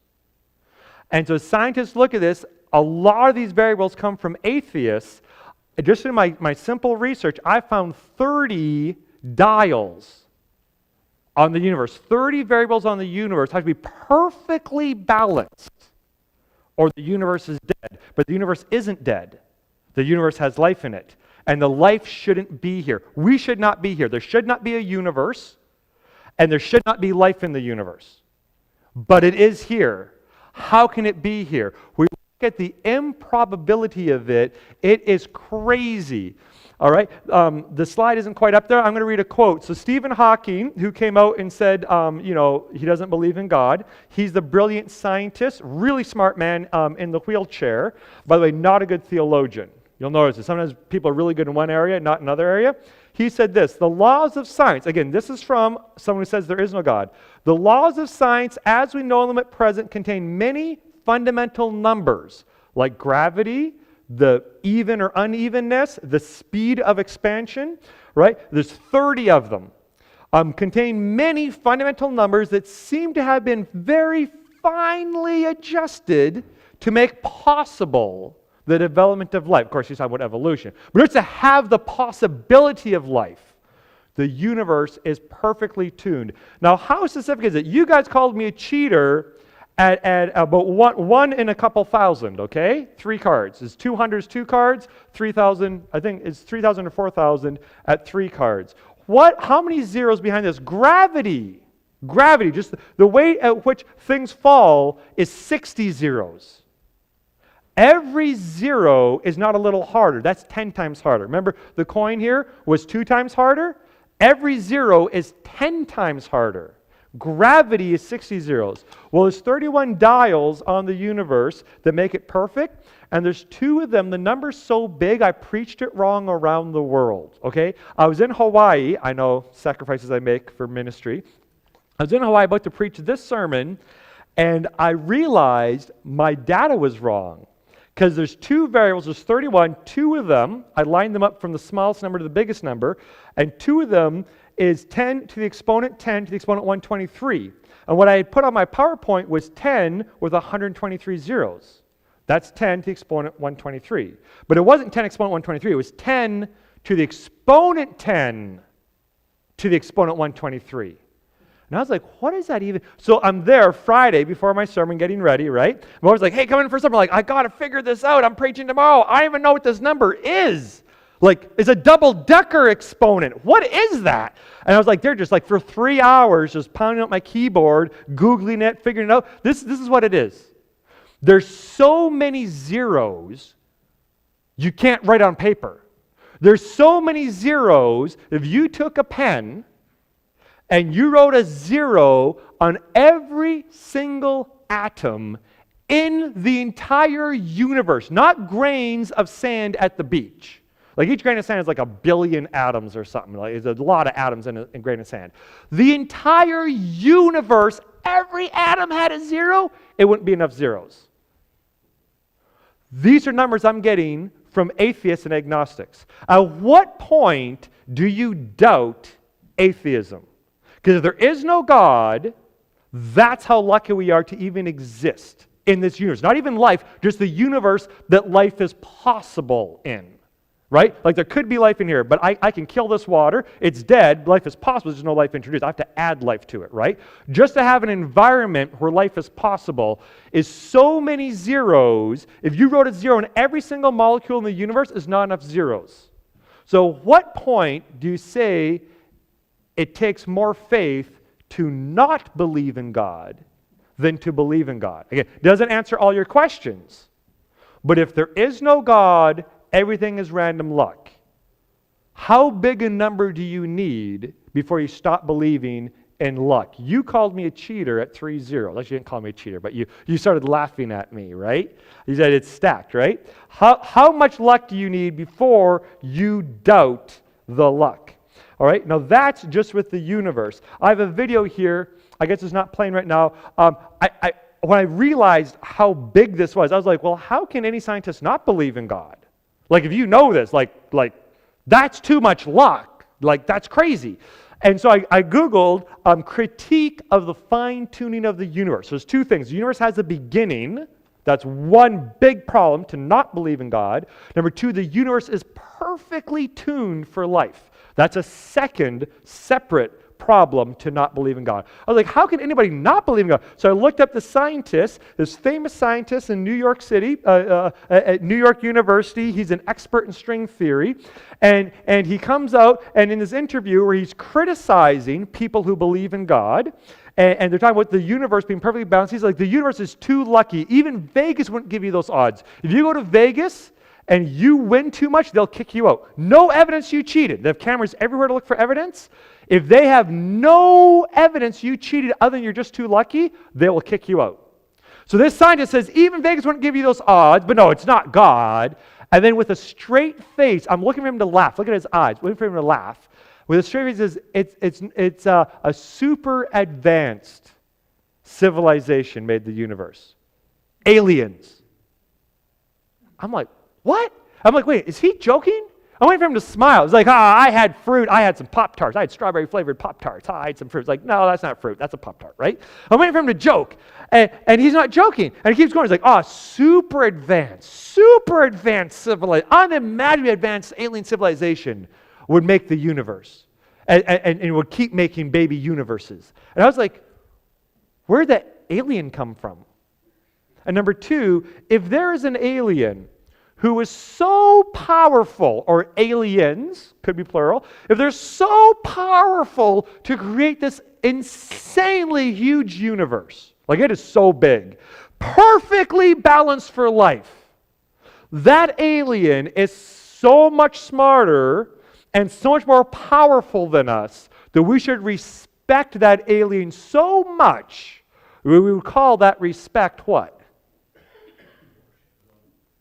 And so scientists look at this. A lot of these variables come from atheists. Just in my simple research, I found 30 dials on the universe. 30 variables on the universe have to be perfectly balanced, or the universe is dead. But the universe isn't dead. The universe has life in it. And the life shouldn't be here. We should not be here. There should not be a universe, and there should not be life in the universe. But it is here. How can it be here? We look at the improbability of it. It is crazy. All right, the slide isn't quite up there. I'm going to read a quote. So Stephen Hawking, who came out and said, he doesn't believe in God. He's the brilliant scientist, really smart man in the wheelchair. By the way, not a good theologian. You'll notice that sometimes people are really good in one area, not another area. He said this: the laws of science, again, this is from someone who says there is no God. The laws of science, as we know them at present, contain many fundamental numbers, like gravity, the even or unevenness, the speed of expansion, right? There's 30 of them. Contain many fundamental numbers that seem to have been very finely adjusted to make possible the development of life. Of course, he's talking about evolution. But it's to have the possibility of life. The universe is perfectly tuned. Now, how specific is it? You guys called me a cheater at about one in a couple thousand, okay? 3 cards. Is 200 is 2 cards? 3,000, I think it's 3,000 or 4,000 at 3 cards. How many zeros behind this? Gravity. Gravity, just the way at which things fall is 60 zeros. Every zero is not a little harder. That's 10 times harder. Remember, the coin here was 2 times harder? Every zero is 10 times harder. Gravity is 60 zeros. Well, there's 31 dials on the universe that make it perfect, and there's 2 of them. The number's so big, I preached it wrong around the world, okay? I was in Hawaii. I know sacrifices I make for ministry. I was in Hawaii about to preach this sermon, and I realized my data was wrong. Because there's 2 variables, there's 31, 2 of them, I lined them up from the smallest number to the biggest number, and 2 of them is 10 to the exponent 10 to the exponent 123. And what I had put on my PowerPoint was 10 with 123 zeros. That's 10 to the exponent 123. But it wasn't 10 exponent 123, it was 10 to the exponent 10 to the exponent 123. And I was like, what is that even? So I'm there Friday before my sermon getting ready, right? I'm always like, hey, come in for supper. I'm like, I got to figure this out. I'm preaching tomorrow. I don't even know what this number is. Like, it's a double-decker exponent. What is that? And I was like, they're just like for 3 hours just pounding out my keyboard, Googling it, figuring it out. This is what it is. There's so many zeros you can't write on paper. There's so many zeros, if you took a pen and you wrote a 0 on every single atom in the entire universe, not grains of sand at the beach. Like each grain of sand is like 1 billion atoms or something. Like there's a lot of atoms in a grain of sand. The entire universe, every atom had a 0, it wouldn't be enough zeros. These are numbers I'm getting from atheists and agnostics. At what point do you doubt atheism? Because if there is no God, that's how lucky we are to even exist in this universe. Not even life, just the universe that life is possible in. Right? Like there could be life in here, but I can kill this water. It's dead. Life is possible. There's no life introduced. I have to add life to it, right? Just to have an environment where life is possible is so many zeros. If you wrote a 0 in every single molecule in the universe, is not enough zeros. So what point do you say it takes more faith to not believe in God than to believe in God? Again, it doesn't answer all your questions. But if there is no God everything is random luck. How big a number do you need before you stop believing in luck? You called me a cheater at 3-0. Unless you didn't call me a cheater, but you started laughing at me, right? You said it's stacked, right? How much luck do you need before you doubt the luck? All right, now that's just with the universe. I have a video here. I guess it's not playing right now. When I realized how big this was, I was like, well, how can any scientist not believe in God? Like, if you know this, like that's too much luck. Like, that's crazy. And so I Googled critique of the fine-tuning of the universe. So there's two things. The universe has a beginning. That's one big problem to not believe in God. Number two, the universe is perfectly tuned for life. That's a second separate problem to not believe in God. I was like, how can anybody not believe in God? So I looked up the scientist, this famous scientist in New York City, at New York University. He's an expert in string theory. And he comes out, and in his interview where he's criticizing people who believe in God, and they're talking about the universe being perfectly balanced, he's like, the universe is too lucky. Even Vegas wouldn't give you those odds. If you go to Vegas and you win too much, they'll kick you out. No evidence you cheated. They have cameras everywhere to look for evidence. If they have no evidence you cheated other than you're just too lucky, they will kick you out. So this scientist says, even Vegas wouldn't give you those odds, but no, it's not God. And then with a straight face, I'm looking for him to laugh. Look at his eyes, waiting for him to laugh. With a straight face, he says, it's a super advanced civilization made the universe. Aliens. I'm like, what? I'm like, wait, is he joking? I'm waiting for him to smile. It's like, I had fruit. I had some Pop-Tarts. I had strawberry-flavored Pop-Tarts. I had some fruit. It's like, no, that's not fruit. That's a Pop-Tart, right? I'm waiting for him to joke. And he's not joking. And he keeps going. He's like, super advanced civilization, unimaginably advanced alien civilization would make the universe. And would keep making baby universes. And I was like, where'd that alien come from? And number two, if there is an alien who is so powerful, or aliens, could be plural, if they're so powerful to create this insanely huge universe, like it is so big, perfectly balanced for life, that alien is so much smarter and so much more powerful than us that we should respect that alien so much, we would call that respect what?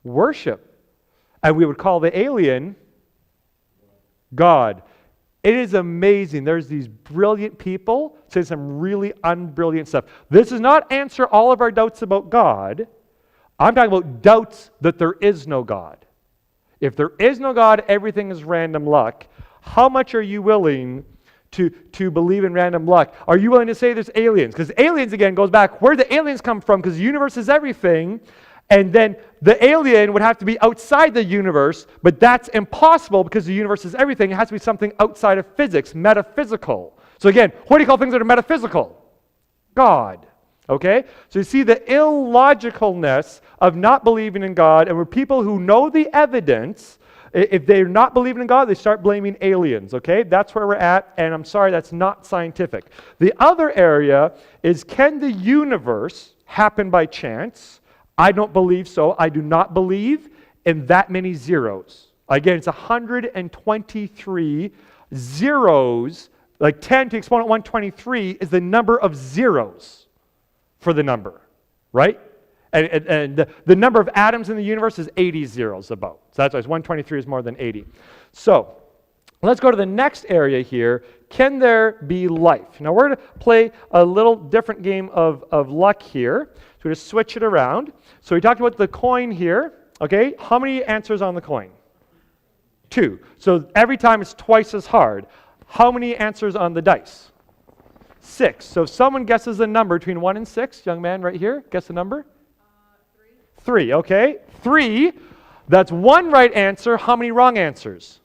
Worship. And we would call the alien God. It is amazing. There's these brilliant people saying some really unbrilliant stuff. This does not answer all of our doubts about God. I'm talking about doubts that there is no God. If there is no God, everything is random luck. How much are you willing to believe in random luck? Are you willing to say there's aliens? Because aliens, again, goes back, where the aliens come from, because the universe is everything. And then the alien would have to be outside the universe, but that's impossible because the universe is everything. It has to be something outside of physics, metaphysical. So again, what do you call things that are metaphysical? God. Okay? So you see the illogicalness of not believing in God, and we're people who know the evidence. If they're not believing in God, they start blaming aliens. Okay? That's where we're at, and I'm sorry, that's not scientific. The other area is, can the universe happen by chance? I don't believe so. I do not believe in that many zeros. Again, it's 123 zeros. Like 10 to exponent 123 is the number of zeros for the number, right? And the number of atoms in the universe is 80 zeros about. So that's why 123 is more than 80. So let's go to the next area here. Can there be life? Now we're going to play a little different game of luck here. So we just switch it around. So we talked about the coin here. Okay, how many answers on the coin? 2. So every time it's twice as hard. How many answers on the dice? 6. So if someone guesses a number between 1 and 6, young man right here, guess the number? 3. 3, okay. 3, that's 1 right answer. How many wrong answers?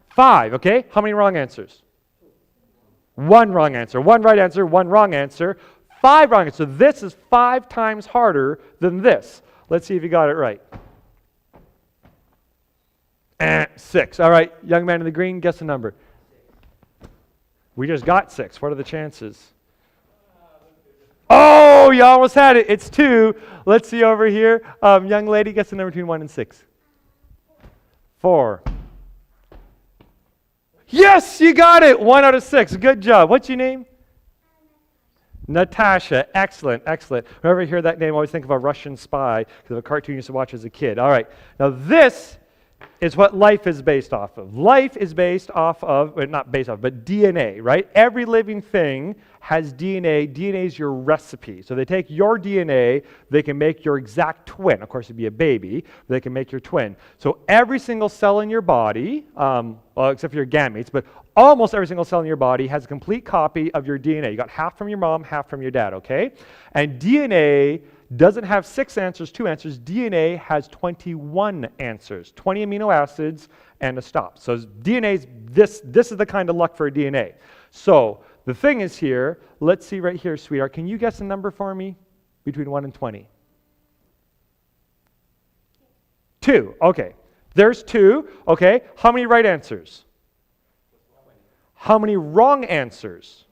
5, okay. How many wrong answers? 1 wrong answer. 1 right answer, 1 wrong answer. 5 wrong answers. So this is 5 times harder than this. Let's see if you got it right. 6. All right, young man in the green, guess the number. We just got 6. What are the chances? Oh, you almost had it. It's 2. Let's see over here. Young lady, guess the number between 1 and 6. 4. Yes, you got it. 1 out of 6. Good job. What's your name? Natasha. Excellent, excellent. Whenever I hear that name, I always think of a Russian spy because of a cartoon I used to watch as a kid. All right. Now this is what life is based off of. Life is based off of, well, not based off, but DNA, right? Every living thing has DNA. DNA is your recipe. So they take your DNA, they can make your exact twin. Of course, it'd be a baby, but they can make your twin. So every single cell in your body, well, except for your gametes, but almost every single cell in your body has a complete copy of your DNA. You got half from your mom, half from your dad, okay? And DNA doesn't have 6 answers, 2 answers. DNA has 21 answers, 20 amino acids and a stop. So DNA's, this is the kind of luck for a DNA. So the thing is here, let's see right here, sweetheart. Can you guess a number for me between 1 and 20? 2, okay. There's 2, okay. How many right answers? How many wrong answers?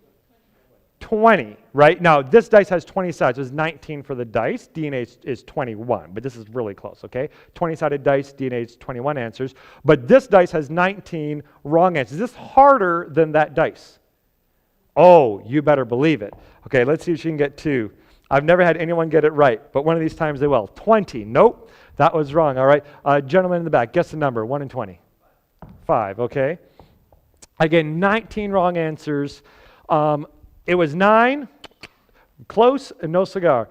20, right? Now, this dice has 20 sides. There's 19 for the dice. DNA is 21, but this is really close, okay? 20-sided dice, DNA is 21 answers. But this dice has 19 wrong answers. Is this harder than that dice? Oh, you better believe it. Okay, let's see if she can get 2. I've never had anyone get it right, but one of these times they will. 20, nope, that was wrong, all right? Gentleman in the back, guess the number, 1 and 20. 5, okay? Again, 19 wrong answers. It was 9, close, and no cigar.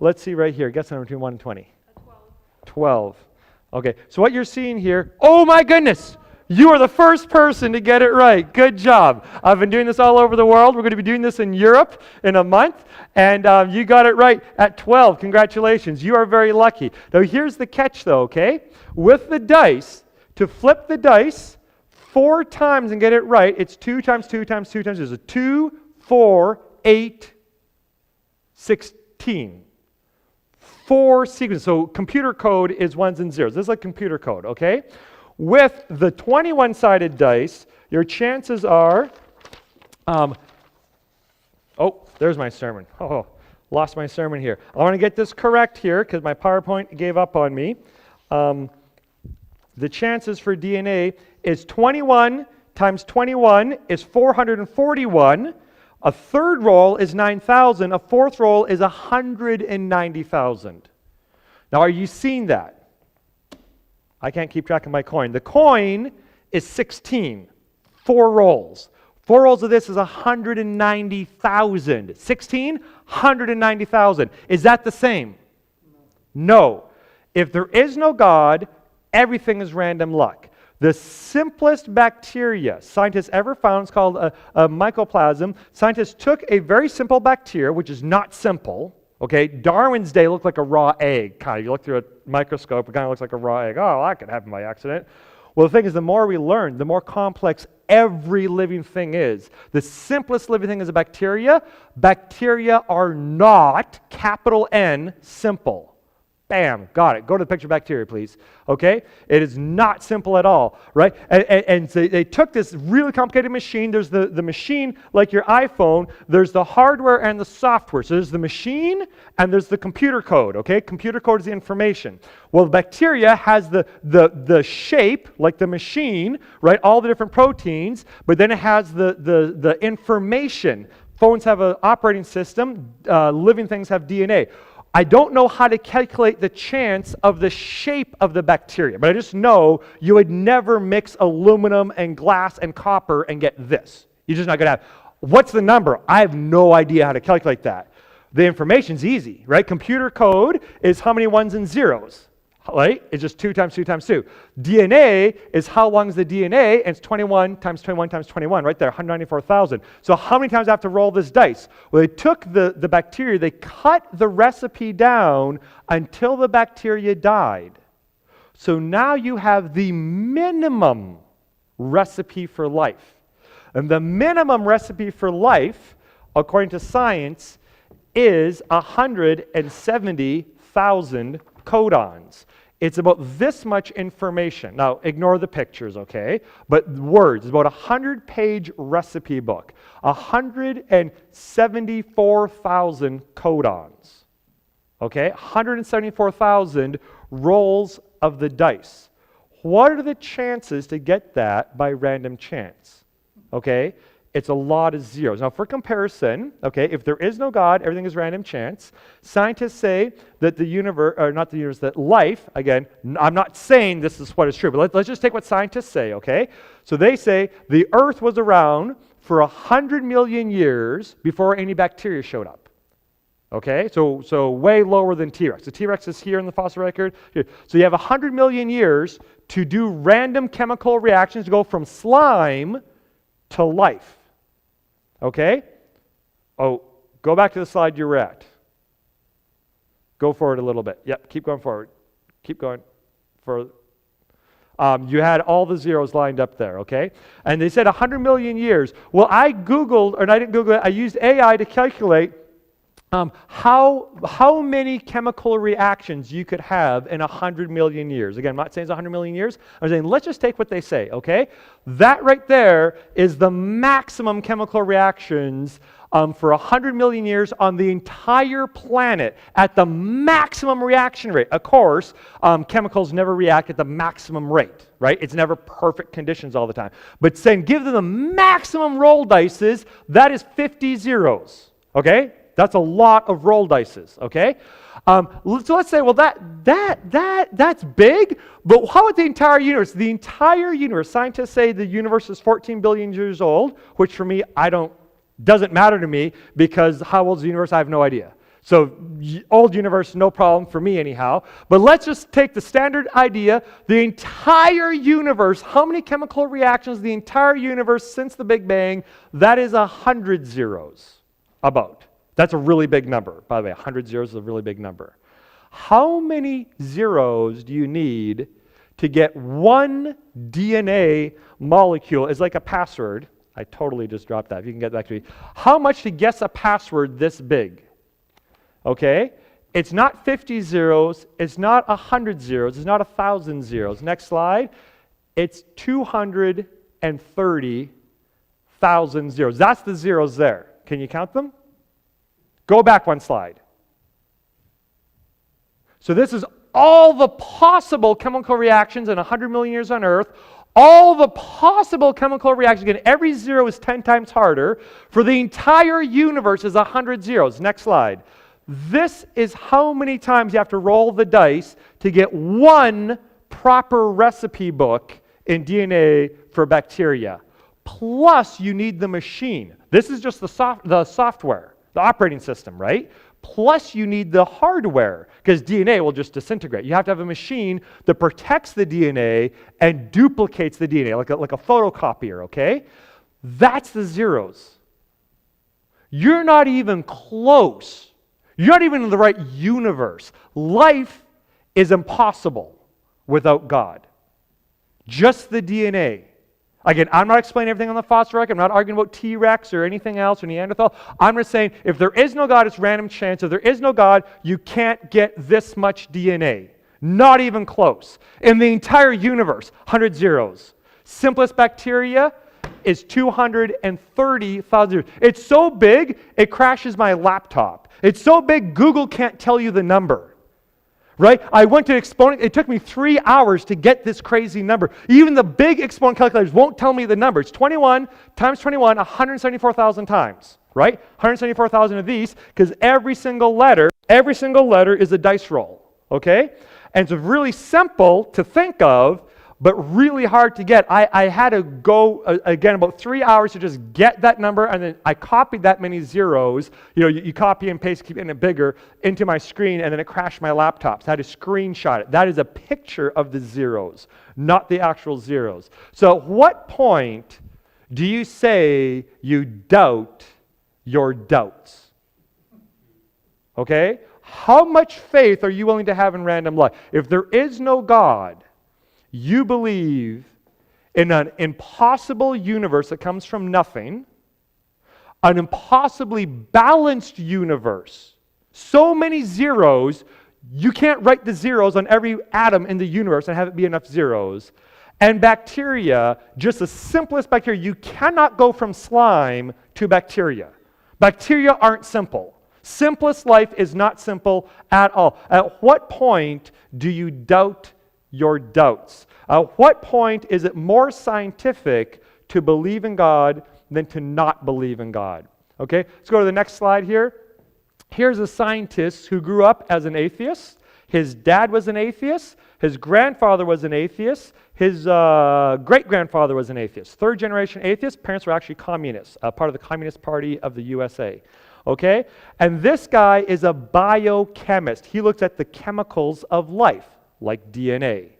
Let's see right here. Guess the number between 1 and 20. 12. 12. Okay, so what you're seeing here, oh my goodness, you are the first person to get it right. Good job. I've been doing this all over the world. We're going to be doing this in Europe in a month, and you got it right at 12. Congratulations. You are very lucky. Now here's the catch though, okay? With the dice, to flip the dice 4 times and get it right, it's 2 times 2 times 2 times. There's a 2, 4, 8, 16. 4 sequences. So computer code is 1s and 0s. This is like computer code, okay? With the 21-sided dice, your chances are, oh, there's my sermon. Oh, lost my sermon here. I want to get this correct here because my PowerPoint gave up on me. The chances for DNA is 21 times 21 is 441. A third roll is 9,000. A fourth roll is 190,000. Now, are you seeing that? I can't keep track of my coin. The coin is 16. 4 rolls. 4 rolls of this is 190,000. 16, 190,000. Is that the same? No. If there is no God, everything is random luck. The simplest bacteria scientists ever found is called a mycoplasm. Scientists took a very simple bacteria, which is not simple. Okay, Darwin's day looked like a raw egg. Kind of, you look through a microscope, it kind of looks like a raw egg. Oh, that could happen by accident. Well, the thing is, the more we learn, the more complex every living thing is. The simplest living thing is a bacteria. Bacteria are not, capital N, simple. Bam, got it. Go to the picture of bacteria, please. Okay? It is not simple at all, right? And so they took this really complicated machine. There's the machine like your iPhone. There's the hardware and the software. So there's the machine and there's the computer code, okay? Computer code is the information. Well, the bacteria has the shape like the machine, right? All the different proteins, but then it has the information. Phones have an operating system. Living things have DNA. I don't know how to calculate the chance of the shape of the bacteria, but I just know you would never mix aluminum and glass and copper and get this. You're just not going to have. What's the number? I have no idea how to calculate that. The information's easy, right? Computer code is how many 1s and 0s, right? It's just 2 times 2 times 2. DNA is how long is the DNA, and it's 21 times 21 times 21, right there, 194,000. So how many times do I have to roll this dice? Well, they took the bacteria, they cut the recipe down until the bacteria died. So now you have the minimum recipe for life. And the minimum recipe for life, according to science, is 170,000 codons. It's about this much information. Now, ignore the pictures, okay? But words, it's about a 100-page recipe book. 174,000 codons. Okay? 174,000 rolls of the dice. What are the chances to get that by random chance? Okay? It's a lot of zeros. Now, for comparison, okay, if there is no God, everything is random chance. Scientists say that the universe, or not the universe, that life, again, I'm not saying this is what is true, but let's just take what scientists say, okay? So they say the Earth was around for 100 million years before any bacteria showed up. Okay, so way lower than T-Rex. The T-Rex is here in the fossil record. Here. So you have 100 million years to do random chemical reactions to go from slime to life. Okay? Oh, go back to the slide you were at. Go forward a little bit. Yep, keep going forward. Keep going further. You had all the zeros lined up there, okay? And they said 100 million years. Well, I Googled, or I didn't Google it, I used AI to calculate how many chemical reactions you could have in 100 million years. Again, I'm not saying it's 100 million years. I'm saying let's just take what they say, okay? That right there is the maximum chemical reactions for 100 million years on the entire planet at the maximum reaction rate. Of course, chemicals never react at the maximum rate, right? It's never perfect conditions all the time. But saying give them the maximum roll dices, that is 50 zeros, okay? That's a lot of roll dices, okay? So let's say, well, that's big, but how about the entire universe? The entire universe, scientists say the universe is 14 billion years old, which for me, doesn't matter to me, because how old is the universe? I have no idea. So old universe, no problem for me anyhow. But let's just take the standard idea, the entire universe, how many chemical reactions, the entire universe since the Big Bang, that is 100 zeros, about. That's a really big number. By the way, 100 zeros is a really big number. How many zeros do you need to get one DNA molecule? It's like a password. I totally just dropped that. If you can get back to me. How much to guess a password this big? Okay? It's not 50 zeros. It's not 100 zeros. It's not 1,000 zeros. Next slide. It's 230,000 zeros. That's the zeros there. Can you count them? Go back one slide. So this is all the possible chemical reactions in 100 million years on Earth. All the possible chemical reactions. Again, every zero is 10 times harder. For the entire universe is 100 zeros. Next slide. This is how many times you have to roll the dice to get one proper recipe book in DNA for bacteria. Plus, you need the machine. This is just the software. The operating system, right? Plus you need the hardware, because DNA will just disintegrate. You have to have a machine that protects the DNA and duplicates the DNA, like a photocopier, okay? That's the zeros. You're not even close. You're not even in the right universe. Life is impossible without God. Just the DNA. Again, I'm not explaining everything on the fossil record. I'm not arguing about T-Rex or anything else or Neanderthal. I'm just saying if there is no God, it's random chance. If there is no God, you can't get this much DNA. Not even close. In the entire universe, 100 zeros. Simplest bacteria is 230,000 zeros. It's so big, it crashes my laptop. It's so big, Google can't tell you the number. Right? I went to exponent. It took me 3 hours to get this crazy number. Even the big exponent calculators won't tell me the number. It's 21 times 21, 174,000 times. Right? 174,000 of these, because every single letter is a dice roll. Okay? And it's really simple to think of, but really hard to get. I had to go, again, about 3 hours to just get that number, and then I copied that many zeros. You copy and paste, keep it bigger, into my screen, and then it crashed my laptop. So I had to screenshot it. That is a picture of the zeros, not the actual zeros. So at what point do you say you doubt your doubts? Okay? How much faith are you willing to have in random luck? If there is no God, you believe in an impossible universe that comes from nothing, an impossibly balanced universe. So many zeros, you can't write the zeros on every atom in the universe and have it be enough zeros. And bacteria, just the simplest bacteria, you cannot go from slime to bacteria. Bacteria aren't simple. Simplest life is not simple at all. At what point do you doubt your doubts? At what point is it more scientific to believe in God than to not believe in God? Okay, let's go to the next slide here. Here's a scientist who grew up as an atheist. His dad was an atheist. His grandfather was an atheist. His great-grandfather was an atheist. Third-generation atheist. Parents were actually communists, part of the Communist Party of the USA. Okay? And this guy is a biochemist. He looks at the chemicals of life, like DNA.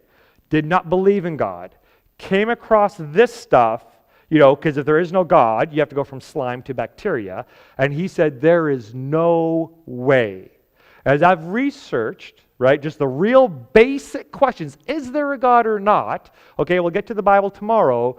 Did not believe in God. Came across this stuff, because if there is no God, you have to go from slime to bacteria. And he said, there is no way. As I've researched, right, just the real basic questions, is there a God or not? Okay, we'll get to the Bible tomorrow.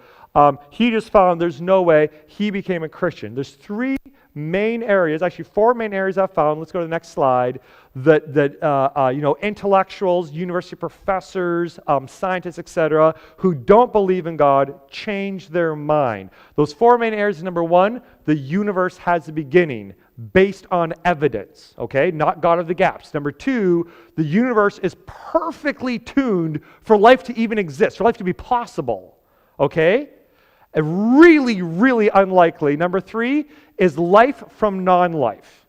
He just found there's no way. He became a Christian. There's three main areas, actually four main areas I've found. Let's go to the next slide. That intellectuals, university professors, scientists, etc., who don't believe in God change their mind. Those four main areas. Number one, the universe has a beginning based on evidence. Okay, not God of the gaps. Number two, the universe is perfectly tuned for life to even exist, for life to be possible. Okay. Really, really unlikely. Number three is life from non-life.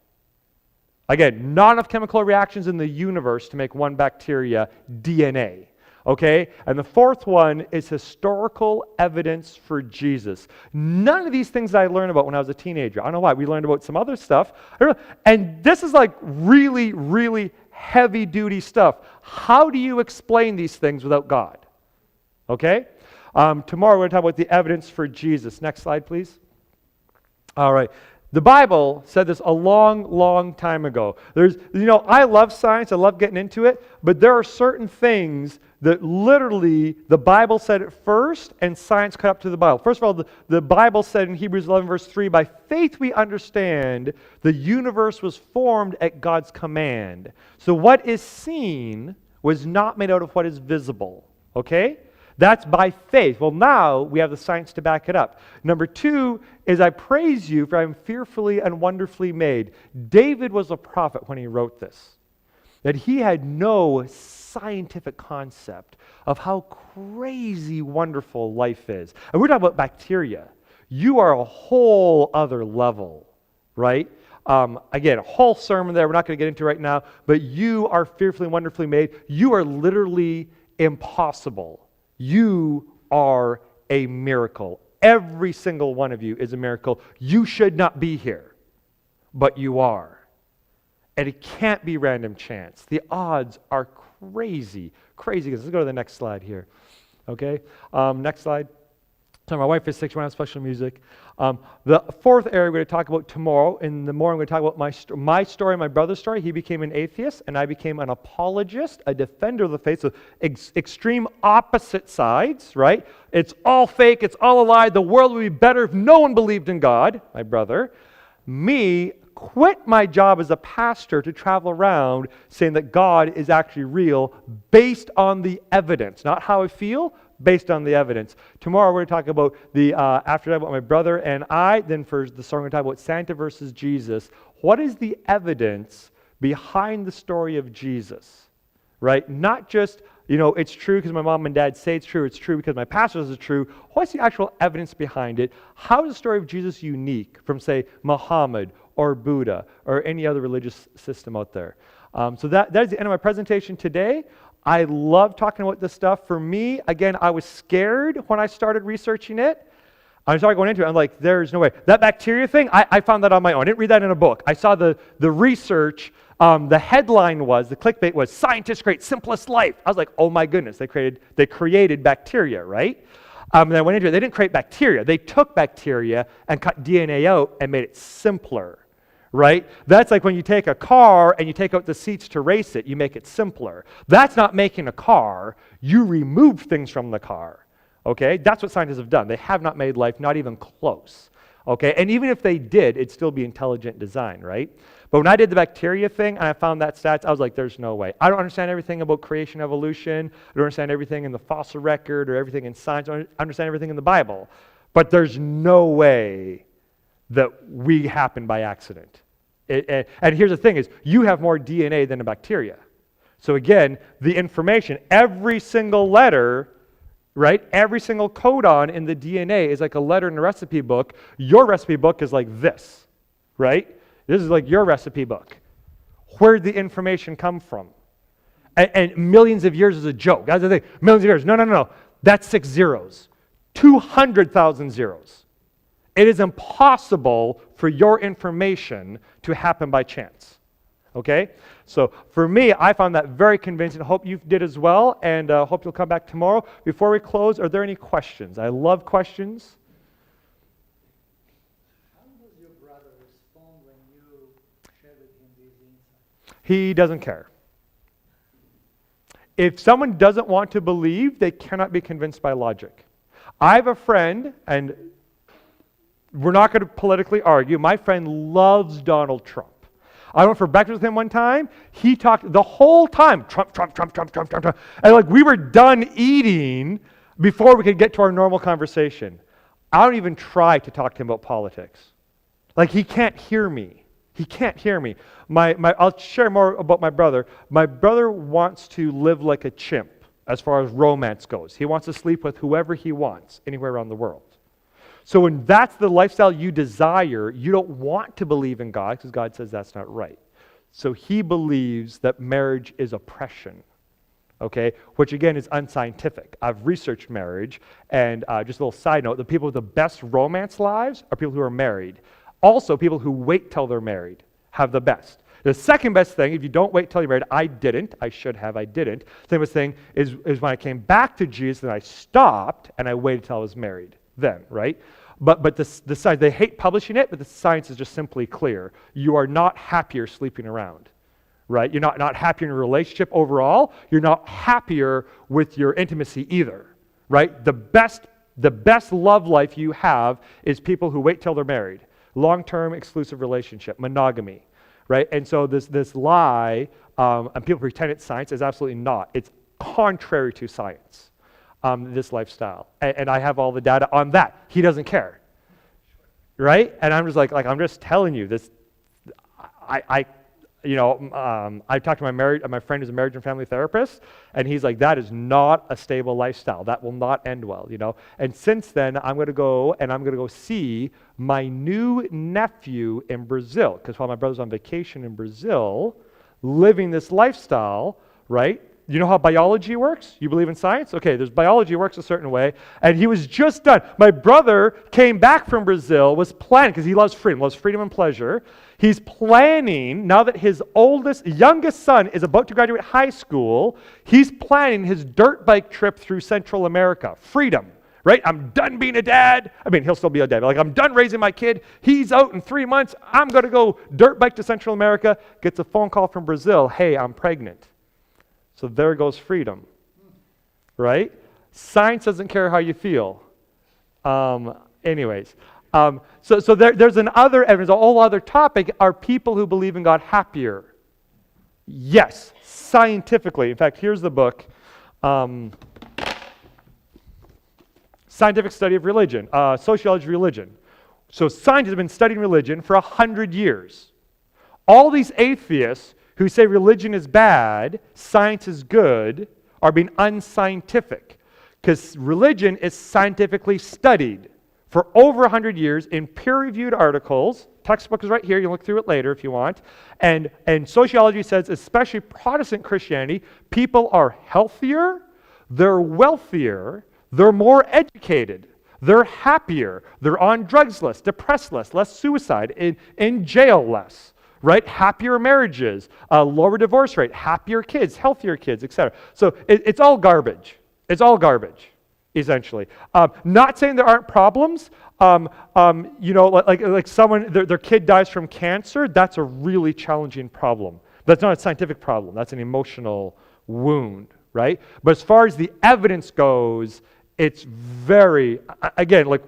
Again, not enough chemical reactions in the universe to make one bacteria DNA. Okay? And the fourth one is historical evidence for Jesus. None of these things I learned about when I was a teenager. I don't know why. We learned about some other stuff. And this is like really, really heavy-duty stuff. How do you explain these things without God? Okay? Tomorrow we're going to talk about the evidence for Jesus. Next slide, please. All right. The Bible said this a long, long time ago. I love science. I love getting into it. But there are certain things that literally the Bible said it first and science caught up to the Bible. First of all, the Bible said in Hebrews 11, verse 3, by faith we understand the universe was formed at God's command. So what is seen was not made out of what is visible. Okay? That's by faith. Well, now we have the science to back it up. Number two is I praise you for I am fearfully and wonderfully made. David was a prophet when he wrote this. That he had no scientific concept of how crazy wonderful life is. And we're talking about bacteria. You are a whole other level, right? Again, a whole sermon there we're not going to get into right now, but you are fearfully and wonderfully made. You are literally impossible. You are a miracle. Every single one of you is a miracle. You should not be here, but you are. And it can't be random chance. The odds are crazy, crazy. Let's go to the next slide here. Okay, next slide. So my wife is 6, we're on special music. The fourth area we're going to talk about tomorrow. In the morning, we're going to talk about my story, my brother's story. He became an atheist, and I became an apologist, a defender of the faith. So extreme opposite sides, right? It's all fake. It's all a lie. The world would be better if no one believed in God, my brother. Me, quit my job as a pastor to travel around saying that God is actually real based on the evidence, not how I feel, based on the evidence. Tomorrow we're going to talk about after that about my brother and I. Then for the story we're going to talk about Santa versus Jesus. What is the evidence behind the story of Jesus? Right? Not just, it's true because my mom and dad say it's true because my pastor says it's true. What's the actual evidence behind it? How is the story of Jesus unique from, say, Muhammad or Buddha or any other religious system out there? So that is the end of my presentation today. I love talking about this stuff. For me, again, I was scared when I started researching it. I started going into it. I'm like, there's no way. That bacteria thing, I found that on my own. I didn't read that in a book. I saw the research. The headline was, the clickbait was, scientists create simplest life. I was like, oh my goodness, they created bacteria, right? And I went into it. They didn't create bacteria. They took bacteria and cut DNA out and made it simpler. Right? That's like when you take a car and you take out the seats to race it, you make it simpler. That's not making a car. You remove things from the car. Okay? That's what scientists have done. They have not made life not even close. Okay? And even if they did, it'd still be intelligent design, right? But when I did the bacteria thing and I found that stats, I was like, there's no way. I don't understand everything about creation, evolution. I don't understand everything in the fossil record or everything in science. I don't understand everything in the Bible. But there's no way that we happen by accident. And here's the thing is, you have more DNA than a bacteria. So again, the information, every single letter right? Every single codon in the DNA is like a letter in a recipe book. Your recipe book is like this, right? This is like your recipe book. Where did the information come from? And millions of years is a joke. That's the thing. Millions of years. No. That's 6 zeros. 200,000 zeros. It is impossible for your information to happen by chance. Okay? So for me, I found that very convincing. I hope you did as well, and hope you'll come back tomorrow. Before we close, are there any questions? I love questions. How does your brother respond when you share with him these insights? He doesn't care. If someone doesn't want to believe, they cannot be convinced by logic. I have a friend, and we're not going to politically argue. My friend loves Donald Trump. I went for breakfast with him one time. He talked the whole time, Trump. And like we were done eating before we could get to our normal conversation. I don't even try to talk to him about politics. Like he can't hear me. He can't hear me. I'll share more about my brother. My brother wants to live like a chimp as far as romance goes. He wants to sleep with whoever he wants, anywhere around the world. So when that's the lifestyle you desire, you don't want to believe in God because God says that's not right. So he believes that marriage is oppression, okay? Which again is unscientific. I've researched marriage, and just a little side note, the people with the best romance lives are people who are married. Also, people who wait till they're married have the best. The second best thing, if you don't wait till you're married, I didn't. I should have. I didn't. The second best thing is when I came back to Jesus, then I stopped and I waited till I was married. Then, right? But the science, they hate publishing it, but the science is just simply clear. You are not happier sleeping around, right? You're not happier in your relationship overall. You're not happier with your intimacy either, right? The best love life you have is people who wait till they're married. Long-term exclusive relationship, monogamy, right? And so this lie, and people pretend it's science, is absolutely not. It's contrary to science, this lifestyle. And I have all the data on that. He doesn't care, right? And I'm just like I'm just telling you this. I talked to my friend who's a marriage and family therapist, and he's like, that is not a stable lifestyle. That will not end well, you know. And since then, I'm going to go see my new nephew in Brazil, because while my brother's on vacation in Brazil, living this lifestyle, right? You know how biology works? You believe in science? Okay, there's biology works a certain way, and he was just done. My brother came back from Brazil, was planning, because he loves freedom and pleasure. He's planning, now that his youngest son is about to graduate high school, he's planning his dirt bike trip through Central America. Freedom, right? I'm done being a dad. I mean, he'll still be a dad, but like I'm done raising my kid. He's out in 3 months. I'm going to go dirt bike to Central America. Gets a phone call from Brazil. Hey, I'm pregnant. So there goes freedom, right? Science doesn't care how you feel. Anyways, so there's another evidence, a whole other topic. Are people who believe in God happier? Yes, scientifically. In fact, here's the book, Scientific Study of Religion, Sociology of Religion. So scientists have been studying religion for 100 years. All these atheists who say religion is bad, science is good, are being unscientific. Because religion is scientifically studied for over 100 years in peer-reviewed articles. Textbook is right here. You can look through it later if you want. And sociology says, especially Protestant Christianity, people are healthier, they're wealthier, they're more educated, they're happier, they're on drugs less, depressed less suicide, in jail less. Right? Happier marriages, lower divorce rate, happier kids, healthier kids, etc. So it's all garbage. It's all garbage, essentially. Not saying there aren't problems. Like someone, their kid dies from cancer, that's a really challenging problem. That's not a scientific problem. That's an emotional wound, right? But as far as the evidence goes, it's very, again, like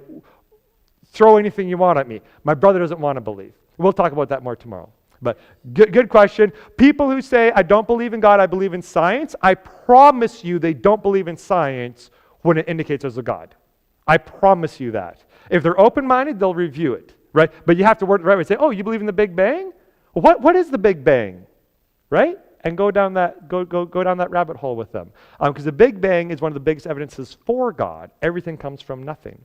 throw anything you want at me. My brother doesn't want to believe. We'll talk about that more tomorrow. But good question. People who say, I don't believe in God, I believe in science, I promise you they don't believe in science when it indicates there's a God. I promise you that. If they're open-minded, they'll review it, right? But you have to work the right way. Say, oh, you believe in the Big Bang? Well, what is the Big Bang, right? and go down that rabbit hole with them. Because the Big Bang is one of the biggest evidences for God. Everything comes from nothing.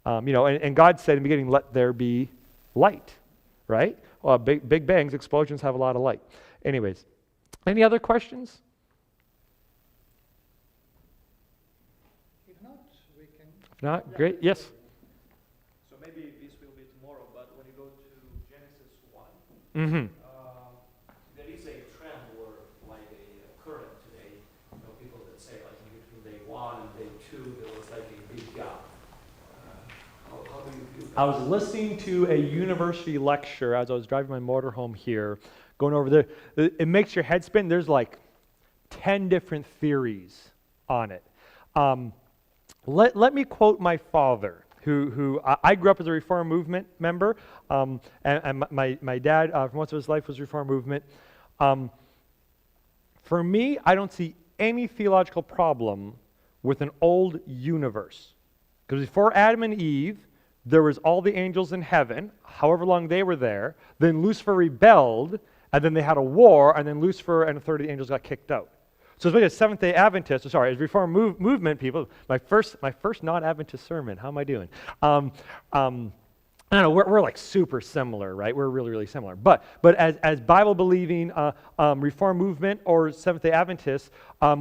And God said in the beginning, let there be light, right? Well, big bangs, explosions have a lot of light. Anyways, any other questions? If not, we can. If not, great. Yes. So maybe this will be tomorrow, but when you go to Genesis 1, Mm-hmm. there is a trend or like a current today, people that say like in between day 1 and day 2, there was like a big gap. How do you feel? I was listening to a university lecture as I was driving my motorhome here, going over there. It makes your head spin. There's like 10 different theories on it. Let me quote my father, who I grew up as a Reform movement member, and my dad, for most of his life, was Reform movement. For me, I don't see any theological problem with an old universe. Because before Adam and Eve, there was all the angels in heaven, however long they were there. Then Lucifer rebelled, and then they had a war, and then Lucifer and a third of the angels got kicked out. So as Seventh-day Adventist, as Reform movement people, my first non-Adventist sermon. How am I doing? I don't know. We're like super similar, right? We're really, really similar. But as Bible-believing Reform movement or Seventh-day Adventists,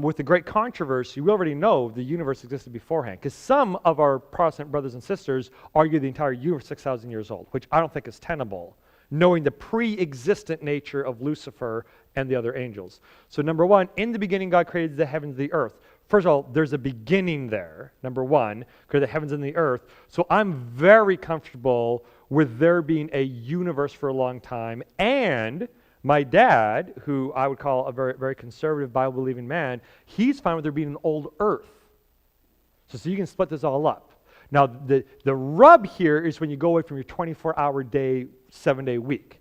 with the great controversy, we already know the universe existed beforehand. Because some of our Protestant brothers and sisters argue the entire universe is 6,000 years old, which I don't think is tenable, knowing the pre-existent nature of Lucifer and the other angels. So number one, in the beginning God created the heavens and the earth. First of all, there's a beginning there, number one, created the heavens and the earth. So I'm very comfortable with there being a universe for a long time. And my dad, who I would call a very, very conservative Bible-believing man, he's fine with there being an old earth. So you can split this all up. Now, the rub here is when you go away from your 24-hour day, 7-day week.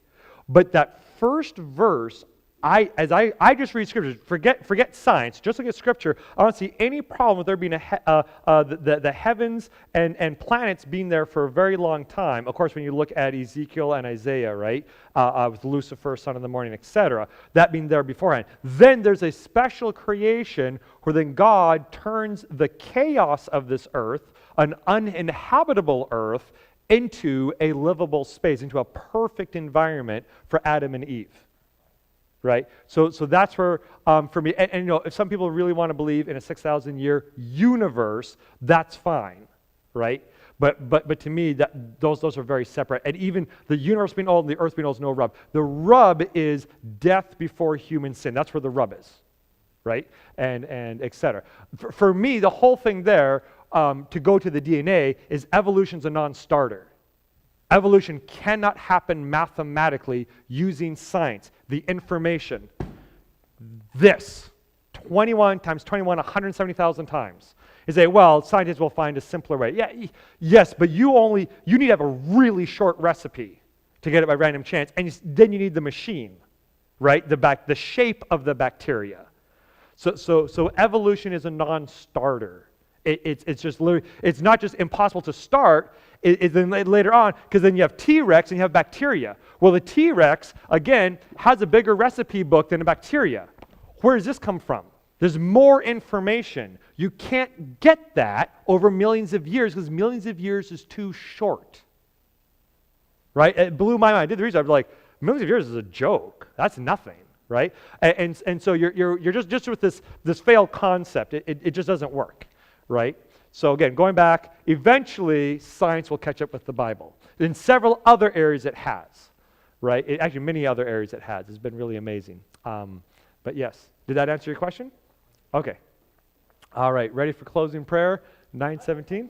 But that first verse, as I just read Scripture, forget science, just look at Scripture, I don't see any problem with there being the heavens and planets being there for a very long time. Of course, when you look at Ezekiel and Isaiah, right, with Lucifer, son of the morning, etc., that being there beforehand. Then there's a special creation where then God turns the chaos of this earth, an uninhabitable earth, into a livable space, into a perfect environment for Adam and Eve. Right? So that's where, for me, and if some people really want to believe in a 6,000-year universe, that's fine, right? But to me, those are very separate. And even the universe being old and the earth being old is no rub. The rub is death before human sin. That's where the rub is, right? And et cetera. For me, the whole thing there, to go to the DNA, is evolution's a non-starter. Evolution cannot happen mathematically using science. The information, this, 21 times 21, 170,000 times. You say, well, scientists will find a simpler way. Yeah, yes, but you need to have a really short recipe to get it by random chance, and then you need the machine, right? The shape of the bacteria. So evolution is a non-starter. It's just literally, it's not just impossible to start, it's then later on, because then you have T-Rex and you have bacteria. Well, the T-Rex, again, has a bigger recipe book than a bacteria. Where does this come from? There's more information. You can't get that over millions of years, because millions of years is too short. Right? It blew my mind. I did the research. I was like, millions of years is a joke. That's nothing. Right? And so you're just with this failed concept. It just doesn't work. Right? So again, going back, eventually science will catch up with the Bible. In several other areas it has, right? Actually, many other areas it has. It's been really amazing. But yes, did that answer your question? Okay. All right, ready for closing prayer? 9:17.